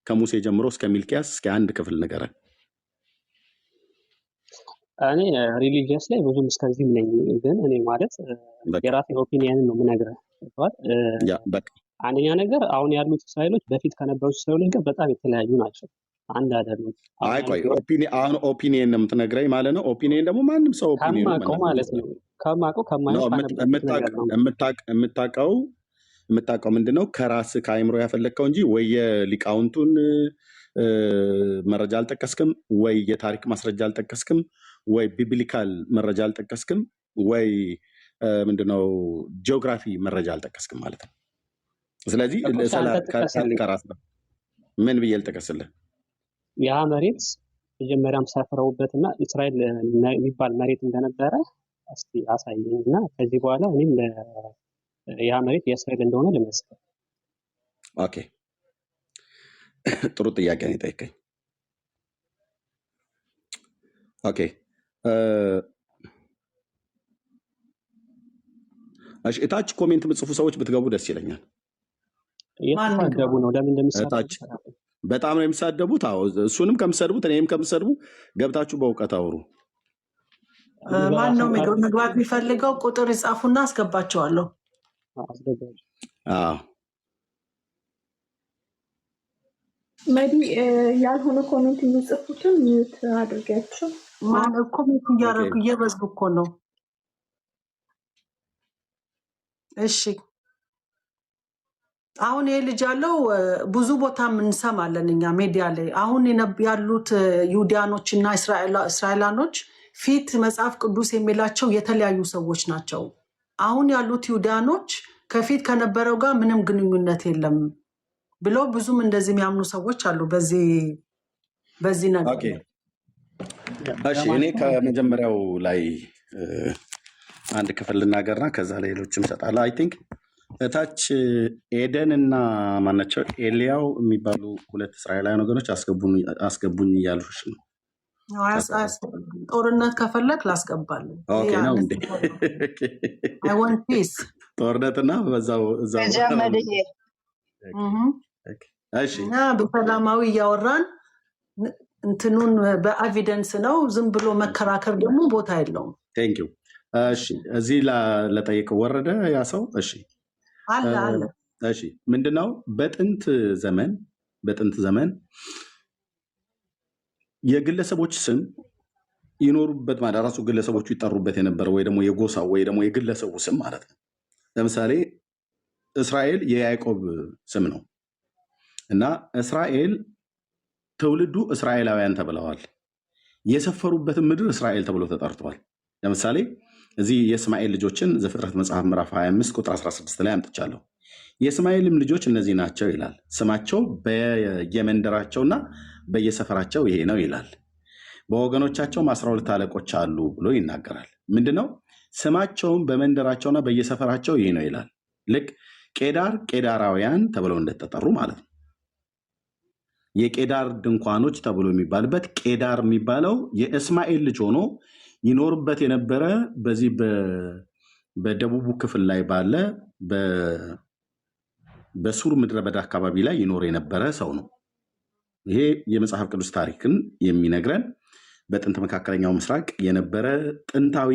ከሙሴ ጀምሮ እስከ ሚልኪያስ እስከ አንድ ክፍል ንገረን። እኔ ሪሊጂየስ ላይ ብዙም እስከዚህም ነኝ፣ ግን እኔ ማለት የራሴ ኦፒኒየን ነው የምነግርህ። አንደኛ ነገር አሁን ያሉት እስራኤሎች በፊት ከነበሩት እስራኤሎች ጋር በጣም የተለያዩ ናቸው። አንድ አይደሉም። አይ ቆይ አሁን ኦፒኒየን ነው የምትነግረኝ ማለት ነው። ኦፒኒየን ደግሞ ማንም ሰው ኦፒኒየን ከማውቀው ማለት ነው ከማውቀው የምታውቀው ምንድነው ከራስህ ከአይምሮ ያፈለግከው እንጂ ወይ የሊቃውንቱን መረጃ አልጠቀስክም፣ ወይ የታሪክ ማስረጃ አልጠቀስክም፣ ወይ ቢብሊካል መረጃ አልጠቀስክም፣ ወይ ምንድነው ጂኦግራፊ መረጃ አልጠቀስክም ማለት ነው። ስለዚህ ከራስ ነው ምን ብዬ ልጠቀስልህ? ያ መሬት መጀመሪያም ሰፍረውበትና እስራኤል የሚባል መሬት እንደነበረ እስቲ አሳየኝ እና ከዚህ በኋላ እኔም ያ መሬት የእስራኤል እንደሆነ ልመስል። ኦኬ ጥሩ ጥያቄ ነው የጠየቀኝ። ኦኬ እሺ፣ እታች ኮሜንት የምትጽፉ ሰዎች ብትገቡ ደስ ይለኛል። የተሳደቡ ነው ለምን እንደሚሳደቡ በጣም ነው የሚሳደቡት። አዎ እሱንም ከምሰድቡት እኔም ከምሰድቡ ገብታችሁ በእውቀት አውሩ። ማን ነው መግባት የሚፈልገው? ቁጥር ይጻፉና አስገባቸዋለሁ። አዎ መዲ ያልሆነ ኮሜንት የሚጽፉትን ሚዩት አድርጋቸው። ማን ኮሜንት እያደረጉ እየበዝጉ እኮ ነው። እሺ አሁን ይሄ ልጅ ያለው ብዙ ቦታ እንሰማለን እኛ ሚዲያ ላይ። አሁን ያሉት ይሁዳኖች እና እስራኤላኖች ፊት መጽሐፍ ቅዱስ የሚላቸው የተለያዩ ሰዎች ናቸው። አሁን ያሉት ይሁዳኖች ከፊት ከነበረው ጋር ምንም ግንኙነት የለም ብለው ብዙም እንደዚህ የሚያምኑ ሰዎች አሉ። በዚህ ነገር እሺ እኔ ከመጀመሪያው ላይ አንድ ክፍል ልናገርና ከዛ ላይ ሌሎችም እሰጣለሁ። አይ ቲንክ እታች ኤደን እና ማናቸው ኤልያው የሚባሉ ሁለት እስራኤላውያን ወገኖች አስገቡኝ እያሉሽ ነው። ጦርነት ከፈለክ ላስገባለን። ጦርነትና በዛው እና በሰላማዊ እያወራን እንትኑን በኤቪደንስ ነው። ዝም ብሎ መከራከር ደግሞ ቦታ የለውም። ቴንክ ዩ። እሺ እዚህ ለጠየቀው ወረደ ያ ሰው። እሺ አለ። እሺ ምንድነው በጥንት ዘመን የግለሰቦች ስም ይኖሩበት ማለት ራሱ ግለሰቦቹ ይጠሩበት የነበረ ወይ ደግሞ የጎሳው ወይ ደግሞ የግለሰቡ ስም ማለት ነው። ለምሳሌ እስራኤል የያዕቆብ ስም ነው እና እስራኤል ትውልዱ እስራኤላውያን ተብለዋል። የሰፈሩበትን ምድር እስራኤል ተብሎ ተጠርተዋል። ለምሳሌ እዚህ የእስማኤል ልጆችን ዘፍጥረት መጽሐፍ ምዕራፍ 25 ቁጥር 16 ላይ አምጥቻለሁ። የእስማኤልም ልጆች እነዚህ ናቸው ይላል። ስማቸው በየመንደራቸውና በየሰፈራቸው ይሄ ነው ይላል። በወገኖቻቸውም 12 አለቆች አሉ ብሎ ይናገራል። ምንድነው ስማቸውም በመንደራቸውና በየሰፈራቸው ይሄ ነው ይላል። ልክ ቄዳራውያን ተብለው እንደተጠሩ ማለት ነው። የቄዳር ድንኳኖች ተብሎ የሚባልበት ቄዳር የሚባለው የእስማኤል ልጅ ሆኖ ይኖርበት የነበረ በዚህ በደቡቡ ክፍል ላይ ባለ በሱር ምድረ በዳ አካባቢ ላይ ይኖር የነበረ ሰው ነው። ይሄ የመጽሐፍ ቅዱስ ታሪክን የሚነግረን በጥንት መካከለኛው ምስራቅ የነበረ ጥንታዊ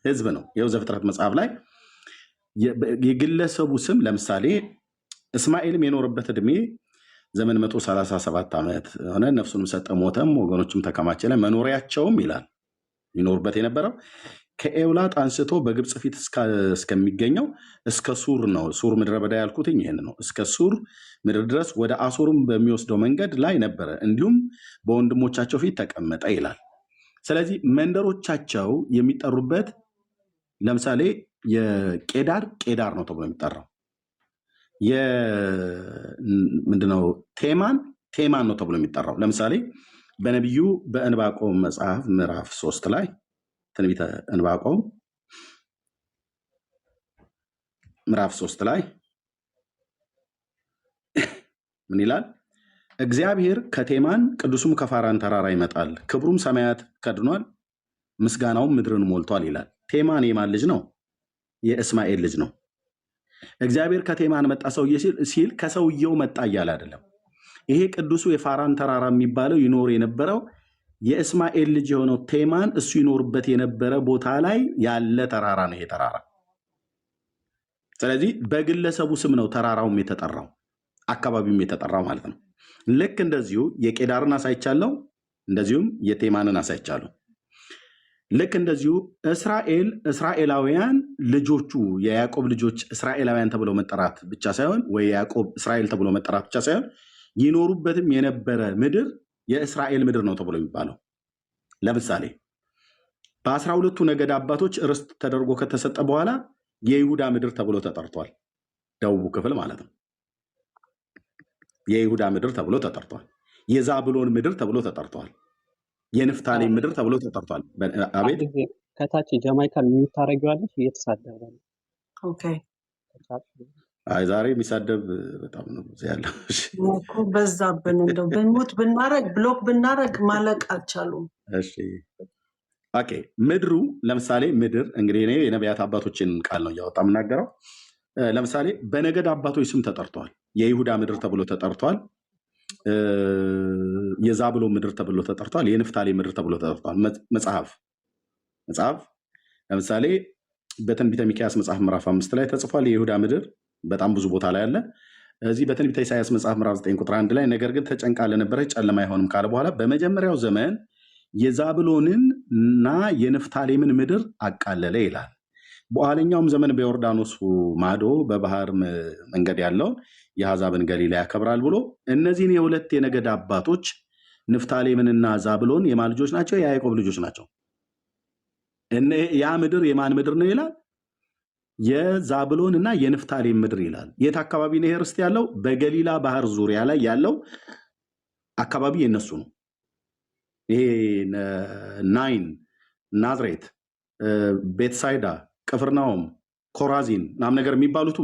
ሕዝብ ነው። ይኸው ዘፍጥረት መጽሐፍ ላይ የግለሰቡ ስም ለምሳሌ እስማኤልም የኖረበት ዕድሜ ዘመን 137 ዓመት ሆነ፣ ነፍሱንም ሰጠ ሞተም፣ ወገኖችም ተከማቸ። መኖሪያቸውም ይላል ይኖርበት የነበረው ከኤውላጥ አንስቶ በግብፅ ፊት እስከሚገኘው እስከ ሱር ነው። ሱር ምድረ በዳ ያልኩትኝ ይህን ነው። እስከ ሱር ምድር ድረስ ወደ አሶርም በሚወስደው መንገድ ላይ ነበረ። እንዲሁም በወንድሞቻቸው ፊት ተቀመጠ ይላል። ስለዚህ መንደሮቻቸው የሚጠሩበት ለምሳሌ የቄዳር ቄዳር ነው ተብሎ የሚጠራው። ምንድነው ቴማን ቴማን ነው ተብሎ የሚጠራው። ለምሳሌ በነቢዩ በዕንባቆም መጽሐፍ ምዕራፍ 3 ላይ ትንቢተ ዕንባቆም ምዕራፍ 3 ላይ ምን ይላል? እግዚአብሔር ከቴማን ቅዱሱም ከፋራን ተራራ ይመጣል፣ ክብሩም ሰማያት ከድኗል፣ ምስጋናውም ምድርን ሞልቷል ይላል። ቴማን የማን ልጅ ነው? የእስማኤል ልጅ ነው። እግዚአብሔር ከቴማን መጣ ሰውዬ ሲል ከሰውየው መጣ እያለ አይደለም። ይሄ ቅዱሱ የፋራን ተራራ የሚባለው ይኖር የነበረው የእስማኤል ልጅ የሆነው ቴማን እሱ ይኖርበት የነበረ ቦታ ላይ ያለ ተራራ ነው ይሄ ተራራ። ስለዚህ በግለሰቡ ስም ነው ተራራውም የተጠራው አካባቢውም የተጠራው ማለት ነው። ልክ እንደዚሁ የቄዳርን አሳይቻለሁ፣ እንደዚሁም የቴማንን አሳይቻለሁ። ልክ እንደዚሁ እስራኤላውያን ልጆቹ የያዕቆብ ልጆች እስራኤላውያን ተብሎ መጠራት ብቻ ሳይሆን ወይ ያዕቆብ እስራኤል ተብሎ መጠራት ብቻ ሳይሆን ይኖሩበትም የነበረ ምድር የእስራኤል ምድር ነው ተብሎ የሚባለው። ለምሳሌ በ12ቱ ነገድ አባቶች ርስት ተደርጎ ከተሰጠ በኋላ የይሁዳ ምድር ተብሎ ተጠርቷል። ደቡቡ ክፍል ማለት ነው። የይሁዳ ምድር ተብሎ ተጠርቷል። የዛብሎን ምድር ተብሎ ተጠርቷል። የንፍታሌም ምድር ተብሎ ተጠርቷል። አቤት ከታች ጃማይካን የሚታረጊዋለች እየተሳደበ ነው። ኦኬ አይ ዛሬ የሚሳደብ በጣም ነው ያለው። በዛብን እንደው ብንሞት ብናረግ ብሎክ ብናረግ ማለቅ አልቻሉም። እሺ ኦኬ ምድሩ ለምሳሌ ምድር እንግዲህ እኔ የነቢያት አባቶችን ቃል ነው እያወጣ የምናገረው። ለምሳሌ በነገድ አባቶች ስም ተጠርቷል። የይሁዳ ምድር ተብሎ ተጠርቷል። የዛብሎን ምድር ተብሎ ተጠርቷል። የንፍታሌ ምድር ተብሎ ተጠርቷል። መጽሐፍ ለምሳሌ በትንቢተ ሚክያስ መጽሐፍ ምዕራፍ 5 ላይ ተጽፏል። የይሁዳ ምድር በጣም ብዙ ቦታ ላይ አለ። እዚህ በትንቢተ ኢሳያስ መጽሐፍ ምዕራፍ 9 ቁጥር 1 ላይ ነገር ግን ተጨንቃ ለነበረች ጨለማ አይሆንም ካለ በኋላ በመጀመሪያው ዘመን የዛብሎንን እና የንፍታሌምን ምድር አቃለለ ይላል። በኋለኛውም ዘመን በዮርዳኖስ ማዶ በባህር መንገድ ያለውን የአሕዛብን ገሊላ ያከብራል ብሎ እነዚህን የሁለት የነገድ አባቶች ንፍታሌምንና ዛብሎን የማን ልጆች ናቸው? የያዕቆብ ልጆች ናቸው። ያ ምድር የማን ምድር ነው ይላል? የዛብሎን እና የንፍታሌም ምድር ይላል። የት አካባቢ ነው ይሄ ርስት ያለው? በገሊላ ባህር ዙሪያ ላይ ያለው አካባቢ የነሱ ነው። ይሄ ናይን፣ ናዝሬት፣ ቤትሳይዳ፣ ቅፍርናሆም፣ ኮራዚን ምናምን ነገር የሚባሉት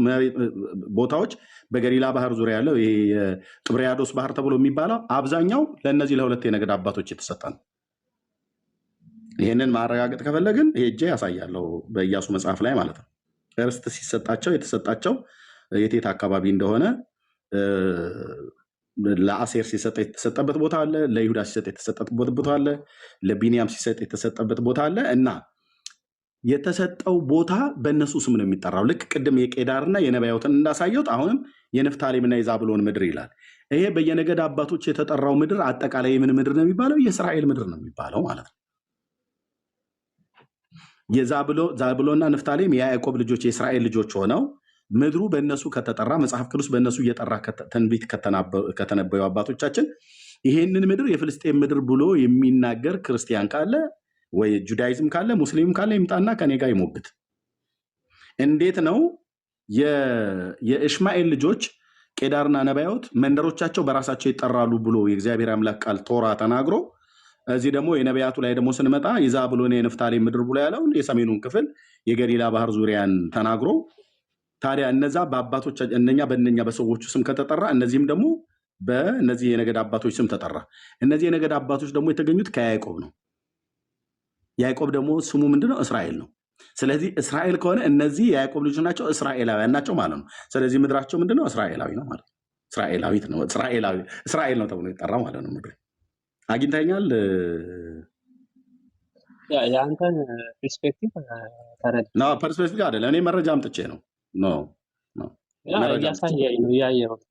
ቦታዎች በገሊላ ባህር ዙሪያ ያለው ይሄ የጥብርያዶስ ባህር ተብሎ የሚባለው አብዛኛው ለእነዚህ ለሁለት የነገድ አባቶች የተሰጠ ነው። ይህንን ማረጋገጥ ከፈለግን ሄጄ ያሳያለው በኢያሱ መጽሐፍ ላይ ማለት ነው። ርስት ሲሰጣቸው የተሰጣቸው የቴት አካባቢ እንደሆነ ለአሴር ሲሰጥ የተሰጠበት ቦታ አለ፣ ለይሁዳ ሲሰጥ የተሰጠበት ቦታ አለ፣ ለቢንያም ሲሰጥ የተሰጠበት ቦታ አለ እና የተሰጠው ቦታ በእነሱ ስም ነው የሚጠራው። ልክ ቅድም የቄዳርና የነባዮትን እንዳሳየሁት አሁንም የንፍታሌምና የዛብሎን ምድር ይላል። ይሄ በየነገድ አባቶች የተጠራው ምድር አጠቃላይ የምን ምድር ነው የሚባለው? የእስራኤል ምድር ነው የሚባለው ማለት ነው። የዛብሎንና ንፍታሌም የያዕቆብ ልጆች የእስራኤል ልጆች ሆነው ምድሩ በእነሱ ከተጠራ መጽሐፍ ቅዱስ በእነሱ እየጠራ ትንቢት ከተነበዩ አባቶቻችን ይሄንን ምድር የፍልስጤም ምድር ብሎ የሚናገር ክርስቲያን ካለ ወይ ጁዳይዝም ካለ ሙስሊም ካለ ይምጣና ከኔ ጋር ይሞግት። እንዴት ነው የእሽማኤል ልጆች ቄዳርና ነባዮት መንደሮቻቸው በራሳቸው ይጠራሉ ብሎ የእግዚአብሔር አምላክ ቃል ቶራ ተናግሮ እዚህ ደግሞ የነቢያቱ ላይ ደግሞ ስንመጣ የዛብሎን የንፍታሌም ምድር ብሎ ያለው የሰሜኑን ክፍል የገሊላ ባህር ዙሪያን ተናግሮ ታዲያ እነዛ በአባቶች በእነኛ በሰዎቹ ስም ከተጠራ እነዚህም ደግሞ በእነዚህ የነገድ አባቶች ስም ተጠራ። እነዚህ የነገድ አባቶች ደግሞ የተገኙት ከያዕቆብ ነው። ያዕቆብ ደግሞ ስሙ ምንድነው? እስራኤል ነው። ስለዚህ እስራኤል ከሆነ እነዚህ የያዕቆብ ልጆች ናቸው፣ እስራኤላውያን ናቸው ማለት ነው። ስለዚህ ምድራቸው ምንድነው? እስራኤላዊ ነው ማለት ነው። እስራኤላዊት ነው፣ እስራኤል ነው ተብሎ የጠራው ማለት ነው። ምድር አግኝተኛል። የአንተን ፐርስፔክቲቭ ፐርስፔክቲቭ አይደለም፣ እኔ መረጃ አምጥቼ ነው እያሳየኝ ነው እያየሁት።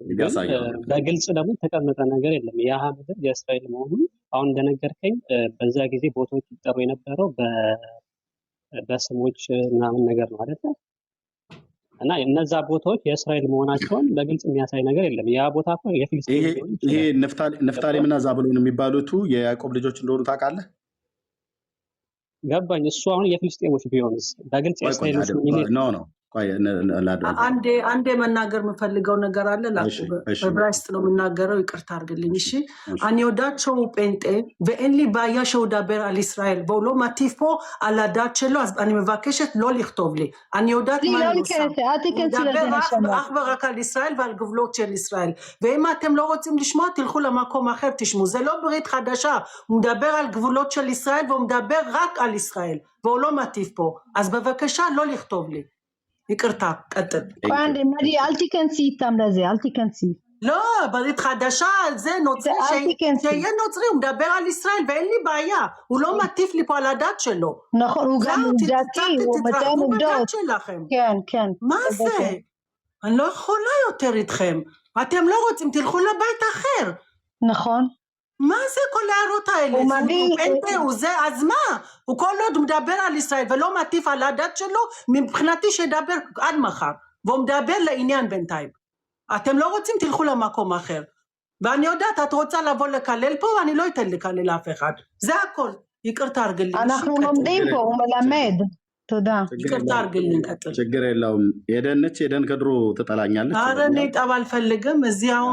በግልጽ ደግሞ የተቀመጠ ነገር የለም። ያ ምድር የእስራኤል መሆኑን አሁን እንደነገርከኝ በዛ ጊዜ ቦታዎች ይጠሩ የነበረው በስሞች ምናምን ነገር ነው አይደለ? እና እነዛ ቦታዎች የእስራኤል መሆናቸውን በግልጽ የሚያሳይ ነገር የለም። ያ ቦታ እኮ የፊልስጤም ይሄ ንፍታሌምና ዛብሎን የሚባሉት የያዕቆብ ልጆች እንደሆኑ ታውቃለህ? ገባኝ እሱ አሁን የፍልስጤሞች ቢሆንስ በግልጽ የእስራኤሎች ነው አንዴ መናገር የምፈልገው ነገር አለ በዕብራይስጥ ነው የምናገረው ይቅርታ አድርግልኝ እሺ አንዮዳቸው ጴንጤ ואין לי בעיה שהוא ידבר על ישראל והוא לא מטיף פה על הדת שלו אז אני מבקשת לא לכתוב לי אני יודעת מה אני עושה הוא מדבר אך ורק על ישראל ועל גבולות של ישראל ואם אתם לא רוצים לשמוע תלכו למקום אחר תשמעו זה לא ברית חדשה הוא מדבר על גבולות של ישראל והוא מדבר רק על ישראל והוא לא מטיף פה אז בבקשה לא לכתוב לי ይቅርታ ቀጥል አንዴ መዲ አልቲከንሲ ይታምለዘ አልቲከንሲ לא ברית חדשה זה נוצרי שיהיה נוצרי הוא מדבר על ישראל ואין לי בעיה הוא לא מטיף לי פה על הדת שלו נכון הוא גם דתי הוא מתאם עובדות כן מה זה אני לא יכולה יותר איתכם אתם לא רוצים תלכו לבית אחר נכון מה זה כל הערות האלה? הוא זה, אז מה? הוא כל עוד מדבר על ישראל ולא מטיף על הדת שלו, מבחינתי שידבר עד מחר, והוא מדבר לעניין בינתיים. אתם לא רוצים, תלכו למקום אחר. ואני יודעת, את רוצה לבוא לקלל פה, ואני לא אתן לקלל לאף אחד. זה הכל. ይቅርታ አርግልኝ אנחנו לומדים פה, הוא מלמד. ተዳ ይቅርታ አርግልኝ ቀጥል ችግር የለውም የደነች የደን ከድሮ ተጣላኛለች አረ እኔ ጠብ አልፈልግም እዚያው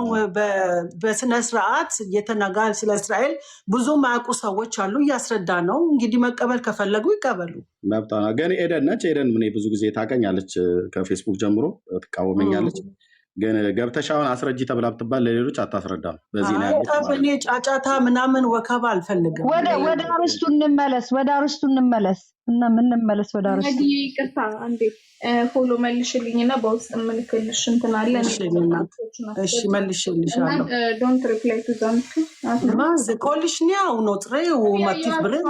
በስነ ስርዓት የተናጋል ስለ እስራኤል ብዙ ማያውቁ ሰዎች አሉ ያስረዳ ነው እንግዲህ መቀበል ከፈለጉ ይቀበሉ መብታና ግን የደነች የደን ምን ብዙ ጊዜ ታቀኛለች ከፌስቡክ ጀምሮ ተቃወመኛለች ግን ገብተሻውን አስረጂ ተብላ ብትባል ለሌሎች አታስረዳም በዚህ ላይ እኔ ጫጫታ ምናምን ወከባ አልፈልግም ወደ አርስቱ እንመለስ እና ምን እንመለስ ወደ አርስቱ እንግዲህ ይቅርታ አንዴ ፎሎ መልሽልኝና በውስጥ መልክልሽ እንትን አለ እሺ መልሽልሻለሁ ዶንት ሪፕላይ ቱ ዛምክ ማዝ ኮልሽኒያው ኖጥሬው ማቲፍ ብረን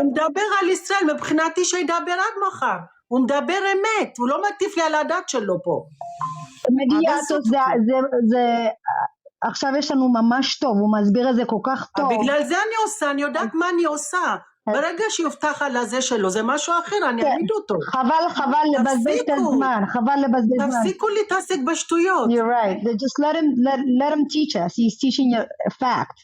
እንደበር על ישראל מבחינתי שידבר עד מחר הוא מדבר אמת הוא לא מטיף לי על הדת שלו פה מדיאטות זה עכשיו יש לנו ממש טוב הוא מסביר את זה כל כך טוב בגלל זה אני עושה אני יודעת מה אני עושה ברגע שיובטח על הזה שלו זה משהו אחר אני אעמיד אותו חבל לבזבז את הזמן תפסיקו להתעסק בשטויות you're right just let him teach us he's teaching a fact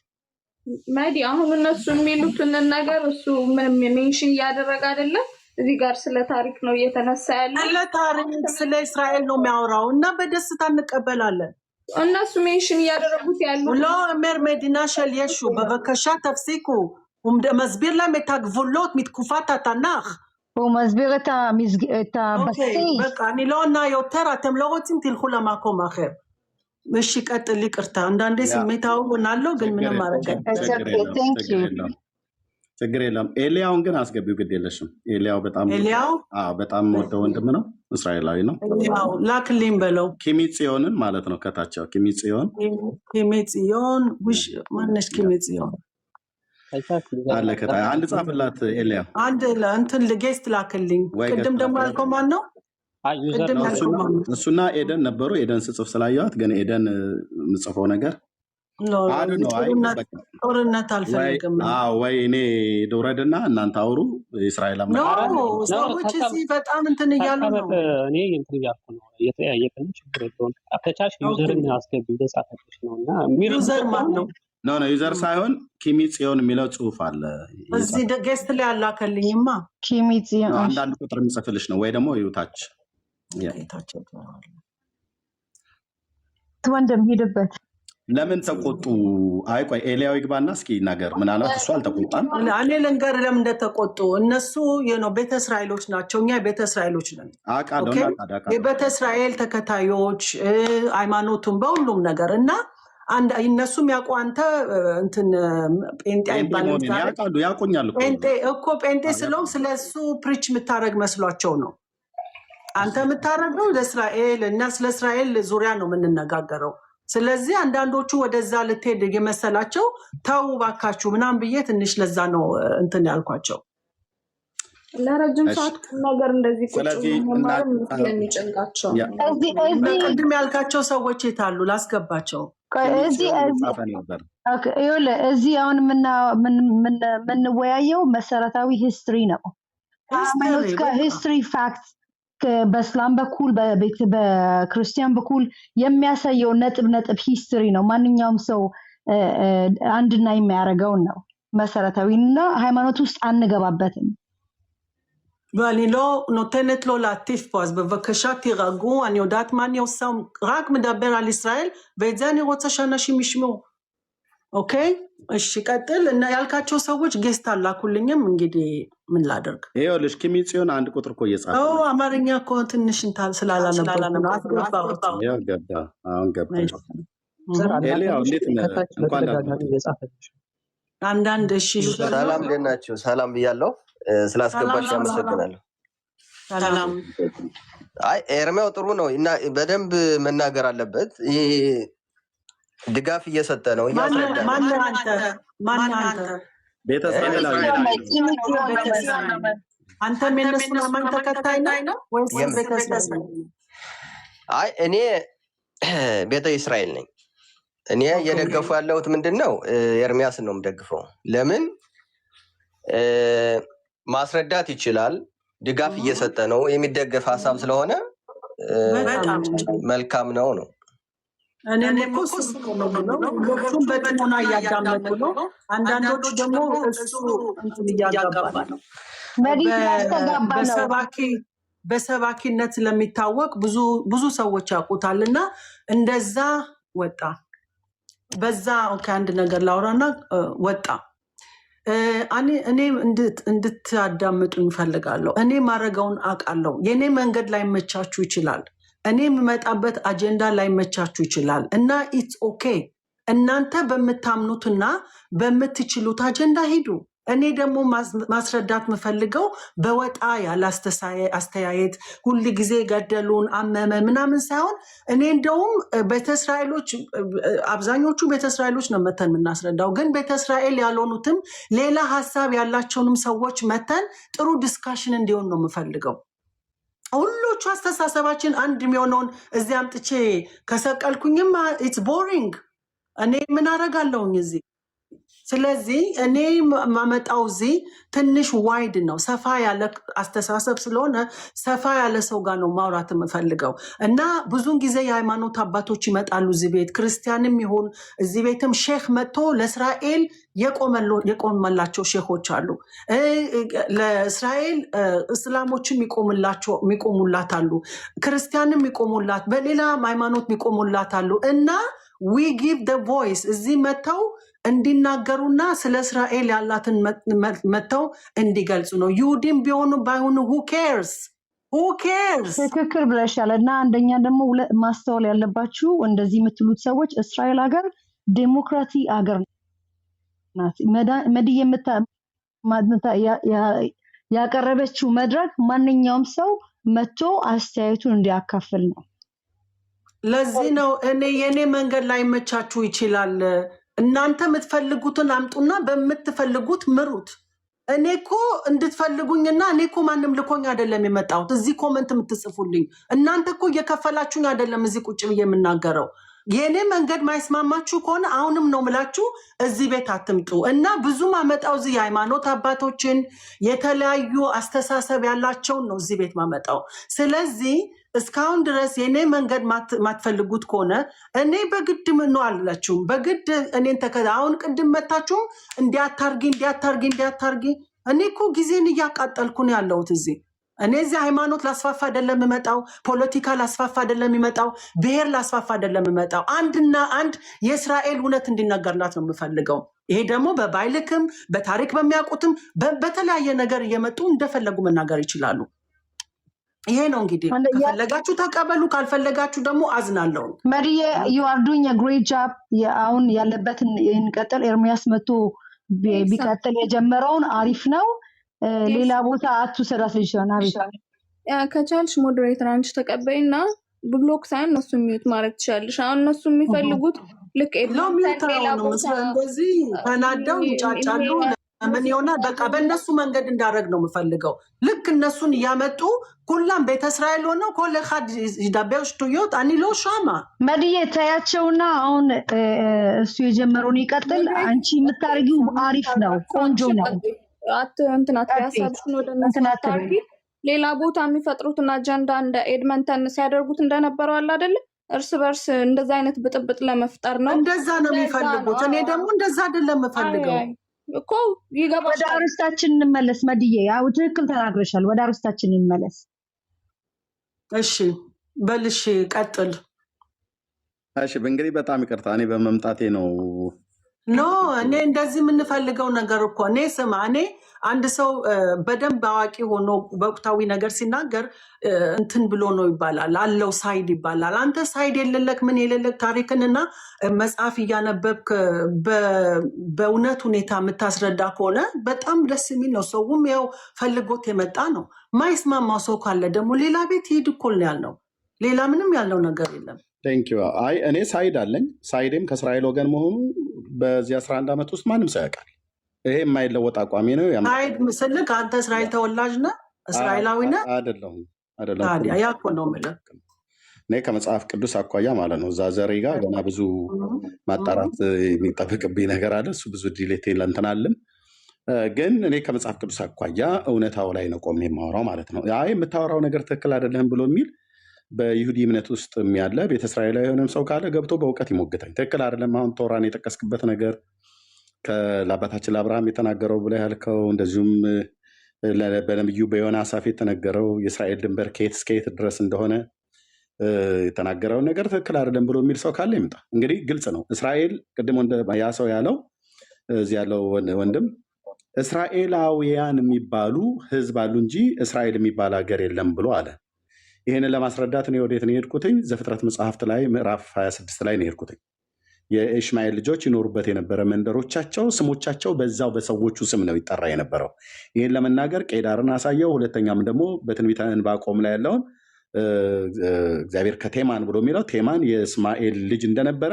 ማዲ አሁን እነሱ የሚሉትን ነገር እሱ ምንም ሜንሽን ያደረገ አይደለም እዚህ ጋር ስለ ታሪክ ነው እየተነሳ ያለው ስለ ታሪክ ስለ እስራኤል ነው የሚያወራው እና በደስታ እንቀበላለን እነሱ ሜንሽን ያደረጉት ያለው לא אומר מדינה של ישו בבקשה תפסיקו הוא מסביר להם את הגבולות מתקופת התנ"ך הוא מסביר את הבסיס בקה אני לא עונה יותר אתם לא רוצים תלכו למקום אחר ושיקת לי קרתה አንዳንዴ ስሜታው ሆናለሁ ግን ምንም ማረጋ thank you ችግር የለም ኤሊያውን ግን አስገቢው ግድ የለሽም ኤሊያው በጣም ወደ ወንድም ነው እስራኤላዊ ነው ኤሊያው ላክልኝ በለው ኪሚጽዮንን ማለት ነው ከታቸው ኪሚጽዮን ውሽ ማነሽ ኪሚጽዮን አለ ከታ አንድ ጻፍላት ኤሊያው አንድ እንትን ለጌስት ላክልኝ ቅድም ደግሞ ያልከው ማን ነው እሱና ኤደን ነበሩ ኤደን ጽፍ ስላየዋት ግን ኤደን ምጽፈው ነገር ጦርነት አልፈልግም ወይ እኔ ደውረድና እናንተ አውሩ እስራኤል ሰዎች እዚህ በጣም እንትን እያሉ ነው እኔ እንትን እያልኩ ነው የተያየቀን ችግር የለውም አከቻሽ ዩዘርን አስገቢ በጻፈች ነውና ዩዘር ማን ነው ነው ዩዘር ሳይሆን ኪሚጽዮን የሚለው ጽሁፍ አለ እዚህ ጌስት ላይ አላከልኝማ ኪሚጽዮን አንዳንድ ቁጥር የሚጽፍልሽ ነው ወይ ደግሞ ይውታች ወንድም ሄድበት ለምን ተቆጡ አይቆይ ኤሊያው ይግባና እስኪ ነገር ምናልባት እሱ አልተቆጣም እኔ ልንገር ለምን እንደተቆጡ እነሱ ቤተ እስራኤሎች ናቸው እኛ ቤተ እስራኤሎች ነን የቤተ እስራኤል ተከታዮች ሃይማኖቱን በሁሉም ነገር እና አንድ እነሱም ያውቁ አንተ እንትን ጴንጤ አይባልም ያውቁኛል እኮ ጴንጤ ስለው ስለሱ ፕሪች የምታረግ መስሏቸው ነው አንተ የምታረገው ለእስራኤል እና ስለ እስራኤል ዙሪያ ነው የምንነጋገረው ስለዚህ አንዳንዶቹ ወደዛ ልትሄድ የመሰላቸው ታው ባካችሁ ምናም ብዬ ትንሽ ለዛ ነው እንትን ያልኳቸው ለረጅም ሰዓት ነገር እንደዚህ ቁጭ ማለት ስለሚጨንቃቸው ቅድም ያልካቸው ሰዎች የታሉ ላስገባቸው እዚህ አሁን ምንወያየው መሰረታዊ ሂስትሪ ነው ሂስትሪ ፋክት በእስላም በኩል በክርስቲያን በኩል የሚያሳየው ነጥብ ሂስትሪ ነው ማንኛውም ሰው አንድና የሚያደርገው ነው መሰረታዊና ሃይማኖት ውስጥ አንገባበትም ואני לא נותנת לו להטיף פה, אז בבקשה תירגעו, אני יודעת מה אני עושה, רק מדבר על ישראל, ואת זה אני רוצה שאנשים ישמעו. אוקיי? ሲቀጥል እና ያልካቸው ሰዎች ጌስት አላኩልኝም እንግዲህ ምን ላደርግ ይኸውልሽ ኪሚጽዮን አንድ ቁጥር እኮ እየጻፈ ነው አማርኛ እኮ ትንሽ እንታል ስላላነበብኩ ነው አስገባሁት ያው ገባ አሁን ገባ ኤሊያው እንዴት እንኳን አንዳንድ እሺ ሰላም ለናችሁ ሰላም ብያለሁ ስላስገባሽ አመሰግናለሁ ሰላም አይ ኤርሚያው ጥሩ ነው እና በደንብ መናገር አለበት ይሄ ድጋፍ እየሰጠ ነው እያስረዳ ማን አንተ ቤተሰብ አንተ የነሱን አማኝ ተከታይ ነው ወይስ ቤተሰብ? አይ እኔ ቤተ እስራኤል ነኝ። እኔ እየደገፉ ያለሁት ምንድነው ኤርሚያስን ነው የምደግፈው። ለምን ማስረዳት ይችላል፣ ድጋፍ እየሰጠ ነው፣ የሚደገፍ ሀሳብ ስለሆነ መልካም ነው ነው እኔም እኮ እሱ ነው ሁሉም በጥሞና እያዳመጡ ነው። አንዳንዶቹ ደግሞ እሱ እንትን እያጋባ ነው። በሰባኪነት ስለሚታወቅ ብዙ ሰዎች ያውቁታልና እንደዛ ወጣ። በዛ አንድ ነገር ላውራና ወጣ። እኔ እንድታዳምጡ እንፈልጋለሁ። እኔ ማረጋውን አውቃለሁ። የኔ መንገድ ላይ መቻችሁ ይችላል። እኔ የምመጣበት አጀንዳ ላይ መቻችሁ ይችላል እና ኢትስ ኦኬ። እናንተ በምታምኑትና በምትችሉት አጀንዳ ሂዱ። እኔ ደግሞ ማስረዳት የምፈልገው በወጣ ያለ አስተያየት ሁል ጊዜ ገደሉን አመመ ምናምን ሳይሆን እኔ እንደውም ቤተእስራኤሎች አብዛኞቹ ቤተእስራኤሎች ነው መተን የምናስረዳው፣ ግን ቤተእስራኤል ያልሆኑትም ሌላ ሀሳብ ያላቸውንም ሰዎች መተን ጥሩ ዲስካሽን እንዲሆን ነው የምፈልገው። ሁሎቹ አስተሳሰባችን አንድ የሚሆነውን እዚህ አምጥቼ ከሰቀልኩኝም ኢትስ ቦሪንግ። እኔ ምን አደርጋለሁኝ እዚህ? ስለዚህ እኔ ማመጣው እዚህ ትንሽ ዋይድ ነው፣ ሰፋ ያለ አስተሳሰብ ስለሆነ ሰፋ ያለ ሰው ጋር ነው ማውራት የምፈልገው እና ብዙን ጊዜ የሃይማኖት አባቶች ይመጣሉ እዚህ ቤት፣ ክርስቲያንም ይሁን እዚህ ቤትም ሼክ መጥቶ ለእስራኤል የቆመላቸው ሼኮች አሉ። ለእስራኤል እስላሞችም የሚቆሙላት አሉ፣ ክርስቲያንም የሚቆሙላት፣ በሌላ ሃይማኖት የሚቆሙላት አሉ እና ዊ ጊቭ ደ ቮይስ እዚህ መጥተው እንዲናገሩና ስለ እስራኤል ያላትን መጥተው እንዲገልጹ ነው። ይሁዲም ቢሆኑ ባይሆኑ who cares? ትክክል ብለሻል። እና አንደኛ ደግሞ ማስተዋል ያለባችሁ እንደዚህ የምትሉት ሰዎች እስራኤል ሀገር ዴሞክራሲ ሀገር ናት። መድዬ ያቀረበችው መድረክ ማንኛውም ሰው መጥቶ አስተያየቱን እንዲያካፍል ነው። ለዚህ ነው የኔ መንገድ ላይ መቻችሁ ይችላል። እናንተ የምትፈልጉትን አምጡና በምትፈልጉት ምሩት። እኔ እኮ እንድትፈልጉኝና እኔ እኮ ማንም ልኮኝ አይደለም የመጣሁት እዚህ ኮመንት የምትጽፉልኝ። እናንተ እኮ እየከፈላችሁኝ አይደለም እዚህ ቁጭ ብዬ የምናገረው። የኔ መንገድ ማይስማማችሁ ከሆነ አሁንም ነው ምላችሁ እዚህ ቤት አትምጡ እና ብዙ ማመጣው እዚህ የሃይማኖት አባቶችን የተለያዩ አስተሳሰብ ያላቸውን ነው እዚህ ቤት ማመጣው። ስለዚህ እስካሁን ድረስ የኔ መንገድ ማትፈልጉት ከሆነ እኔ በግድ ምን ነው አላችሁም፣ በግድ እኔን አሁን ቅድም መታችሁም እንዲያታርጊ እኔ እኮ ጊዜን እያቃጠልኩ ነው ያለሁት እዚህ። እኔ እዚህ ሃይማኖት ላስፋፋ አይደለም የምመጣው፣ ፖለቲካ ላስፋፋ አይደለም የሚመጣው፣ ብሔር ላስፋፋ አይደለም የምመጣው። አንድና አንድ የእስራኤል እውነት እንዲነገርላት ነው የምፈልገው። ይሄ ደግሞ በባይልክም በታሪክ በሚያውቁትም በተለያየ ነገር እየመጡ እንደፈለጉ መናገር ይችላሉ። ይሄ ነው እንግዲህ ከፈለጋችሁ ተቀበሉ፣ ካልፈለጋችሁ ደግሞ አዝናለሁ። መሪዬ you are doing a great job። አሁን ያለበትን እንቀጥል። ኤርሚያስ መቶ ቢቀጥል የጀመረውን አሪፍ ነው። ሌላ ቦታ አትውሰዳት ልጅቷን። አሪፍ ከቻልሽ ሞዴሬተር አንቺ ተቀበይና ብሎክ ሳይሆን እነሱ ሚዩት ማድረግ ትችላለሽ። አሁን እነሱ የሚፈልጉት ልክ እንደዚህ ተናደው ይጫጫሉ። ምን ይሆናል? በቃ በእነሱ መንገድ እንዳደረግ ነው የምፈልገው። ልክ እነሱን እያመጡ ሁላም ቤተ እስራኤል ሆነው ኮለኻድ ይዳበሽ ቱዮት አኒሎ ሻማ መድዬ ታያቸውና አሁን እሱ የጀመረውን ይቀጥል። አንቺ የምታርጊው አሪፍ ነው፣ ቆንጆ ነው። እንትናት ያሳብሽን ወደ እንትናት ሌላ ቦታ የሚፈጥሩትን አጀንዳ እንደ ኤድመንተን ሲያደርጉት እንደነበረው አለ አይደል? እርስ በርስ እንደዛ አይነት ብጥብጥ ለመፍጠር ነው። እንደዛ ነው የሚፈልጉት። እኔ ደግሞ እንደዛ አይደለም የምፈልገው። እኮ ይገባሻል። ወደ አርስታችን እንመለስ። መድዬ ያው ትክክል ተናግረሻል። ወደ አርስታችን እንመለስ። እሺ በልሽ ቀጥል። እሺ እንግዲህ በጣም ይቅርታ እኔ በመምጣቴ ነው። ኖ እኔ እንደዚህ የምንፈልገው ነገር እኮ እኔ ስማ፣ እኔ አንድ ሰው በደንብ አዋቂ ሆኖ በወቅታዊ ነገር ሲናገር እንትን ብሎ ነው ይባላል፣ አለው ሳይድ ይባላል። አንተ ሳይድ የሌለክ ምን የሌለክ ታሪክንና መጽሐፍ እያነበብክ በእውነት ሁኔታ የምታስረዳ ከሆነ በጣም ደስ የሚል ነው። ሰውም ያው ፈልጎት የመጣ ነው። ማይስማማው ሰው ካለ ደግሞ ሌላ ቤት ሂድ እኮ ነው ያልነው። ሌላ ምንም ያለው ነገር የለም። ቴንኪው። አይ እኔ ሳይድ አለኝ። ሳይድም ከእስራኤል ወገን መሆኑ በዚህ 11 ዓመት ውስጥ ማንም ሰው ያውቃል። ይሄ የማይለወጥ አቋሚ ነው። ሳይድ ምስልክ አንተ እስራኤል ተወላጅ ነህ? እስራኤላዊ ነህ? አይደለሁም። ያ እኮ ነው የምልህ። እኔ ከመጽሐፍ ቅዱስ አኳያ ማለት ነው። እዛ ዘሬ ጋር ገና ብዙ ማጣራት የሚጠበቅብኝ ነገር አለ። እሱ ብዙ ዲሌት እንትን አለን። ግን እኔ ከመጽሐፍ ቅዱስ አኳያ እውነታው ላይ ነው ቆሜ የማወራው ማለት ነው። አይ የምታወራው ነገር ትክክል አይደለም ብሎ የሚል በይሁዲ እምነት ውስጥ ያለ ቤተ እስራኤላዊ የሆነም ሰው ካለ ገብቶ በእውቀት ይሞግታኝ። ትክክል አይደለም። አሁን ቶራን የጠቀስክበት ነገር ለአባታችን ለአብርሃም የተናገረው ብላ ያልከው፣ እንደዚሁም በነቢዩ በዮናስ አፍ የተነገረው የእስራኤል ድንበር ከየት እስከ የት ድረስ እንደሆነ የተናገረውን ነገር ትክክል አይደለም ብሎ የሚል ሰው ካለ ይምጣ። እንግዲህ ግልጽ ነው። እስራኤል ቅድም ያ ሰው ያለው እዚህ ያለው ወንድም እስራኤላውያን የሚባሉ ህዝብ አሉ እንጂ እስራኤል የሚባል ሀገር የለም ብሎ አለ። ይህንን ለማስረዳት እኔ ወዴት ነው የሄድኩትኝ? ዘፍጥረት መጽሐፍት ላይ ምዕራፍ 26 ላይ ነው የሄድኩትኝ። የእሽማኤል ልጆች ይኖሩበት የነበረ መንደሮቻቸው ስሞቻቸው በዛው በሰዎቹ ስም ነው ይጠራ የነበረው። ይህን ለመናገር ቄዳርን አሳየው። ሁለተኛም ደግሞ በትንቢተ ዕንባቆም ላይ ያለውን እግዚአብሔር ከቴማን ብሎ የሚለው ቴማን የእስማኤል ልጅ እንደነበረ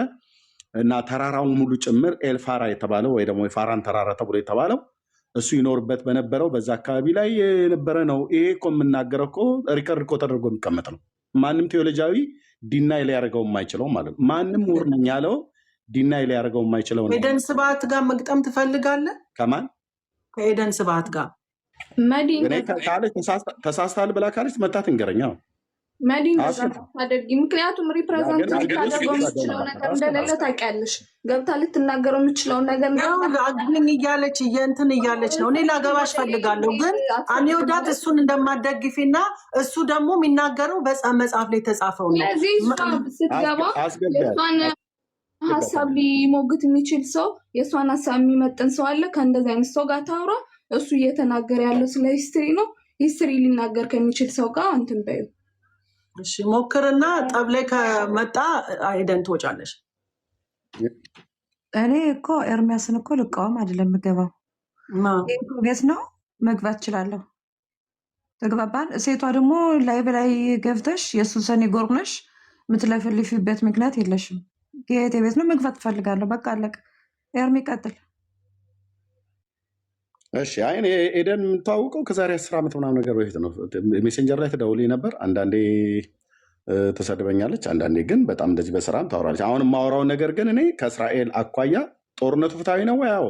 እና ተራራውን ሙሉ ጭምር ኤልፋራ የተባለው ወይ ደግሞ የፋራን ተራራ ተብሎ የተባለው እሱ ይኖርበት በነበረው በዛ አካባቢ ላይ የነበረ ነው። ይሄ እኮ የምናገረው እኮ ሪከርድ እኮ ተደርጎ የሚቀመጥ ነው። ማንም ቴዎሎጂያዊ ዲናይ ሊያደርገው የማይችለው ማለት ነው። ማንም ምሁር ነኝ ያለው ዲናይ ሊያደርገው የማይችለው ነው። ኤደን ስብሐት ጋር መግጠም ትፈልጋለህ? ከማን? ከኤደን ስብሐት ጋር ካለች ተሳስታል ብላ ካለች መታት እንገረኛ መዲን ታደርጊ። ምክንያቱም ሪፕሬዘንት ልታደርገው የምችለው ነገር እንደሌለ ታውቂያለሽ። ገብታ ልትናገረው የምችለውን ነገር አግኝ እያለች እንትን እያለች ነው። እኔ ላገባሽ ፈልጋለሁ፣ ግን እኔ ወዳት እሱን እንደማደግፊና እሱ ደግሞ የሚናገረው መጽሐፍ ላይ የተጻፈው ነው። ስለዚህ ስትገባ የእሷን ሀሳብ ሊሞግት የሚችል ሰው፣ የእሷን ሀሳብ የሚመጥን ሰው አለ። ከእንደዚህ አይነት ሰው ጋር ታውራ። እሱ እየተናገረ ያለው ስለ ሂስትሪ ነው። ሂስትሪ ሊናገር ከሚችል ሰው ጋር እንትን በይው። እሺ ሞክርና ጠብ ላይ ከመጣ ኤደን ትወጫለሽ። እኔ እኮ ኤርሚያስን እኮ ልቃወም አይደለም የምገባው። ቤት ነው መግባት እችላለሁ። ተግባባን። ሴቷ ደግሞ ላይ በላይ ገብተሽ የእሱ ሰኔ ጎርነሽ የምትለፈልፊበት ምክንያት የለሽም። ጌቴ ቤት ነው መግባት እፈልጋለሁ። በቃ አለቀ። ኤርሚ ቀጥል። እሺ አይ ኤደን የምታውቀው ከዛሬ 10 ዓመት ምናምን ነገር በፊት ነው። ሜሴንጀር ላይ ትደውልኝ ነበር። አንዳንዴ ተሰድበኛለች፣ አንዳንዴ ግን በጣም እንደዚህ በስራም ታወራለች። አሁን የማወራውን ነገር ግን እኔ ከእስራኤል አኳያ ጦርነቱ ፍትሐዊ ነው ያው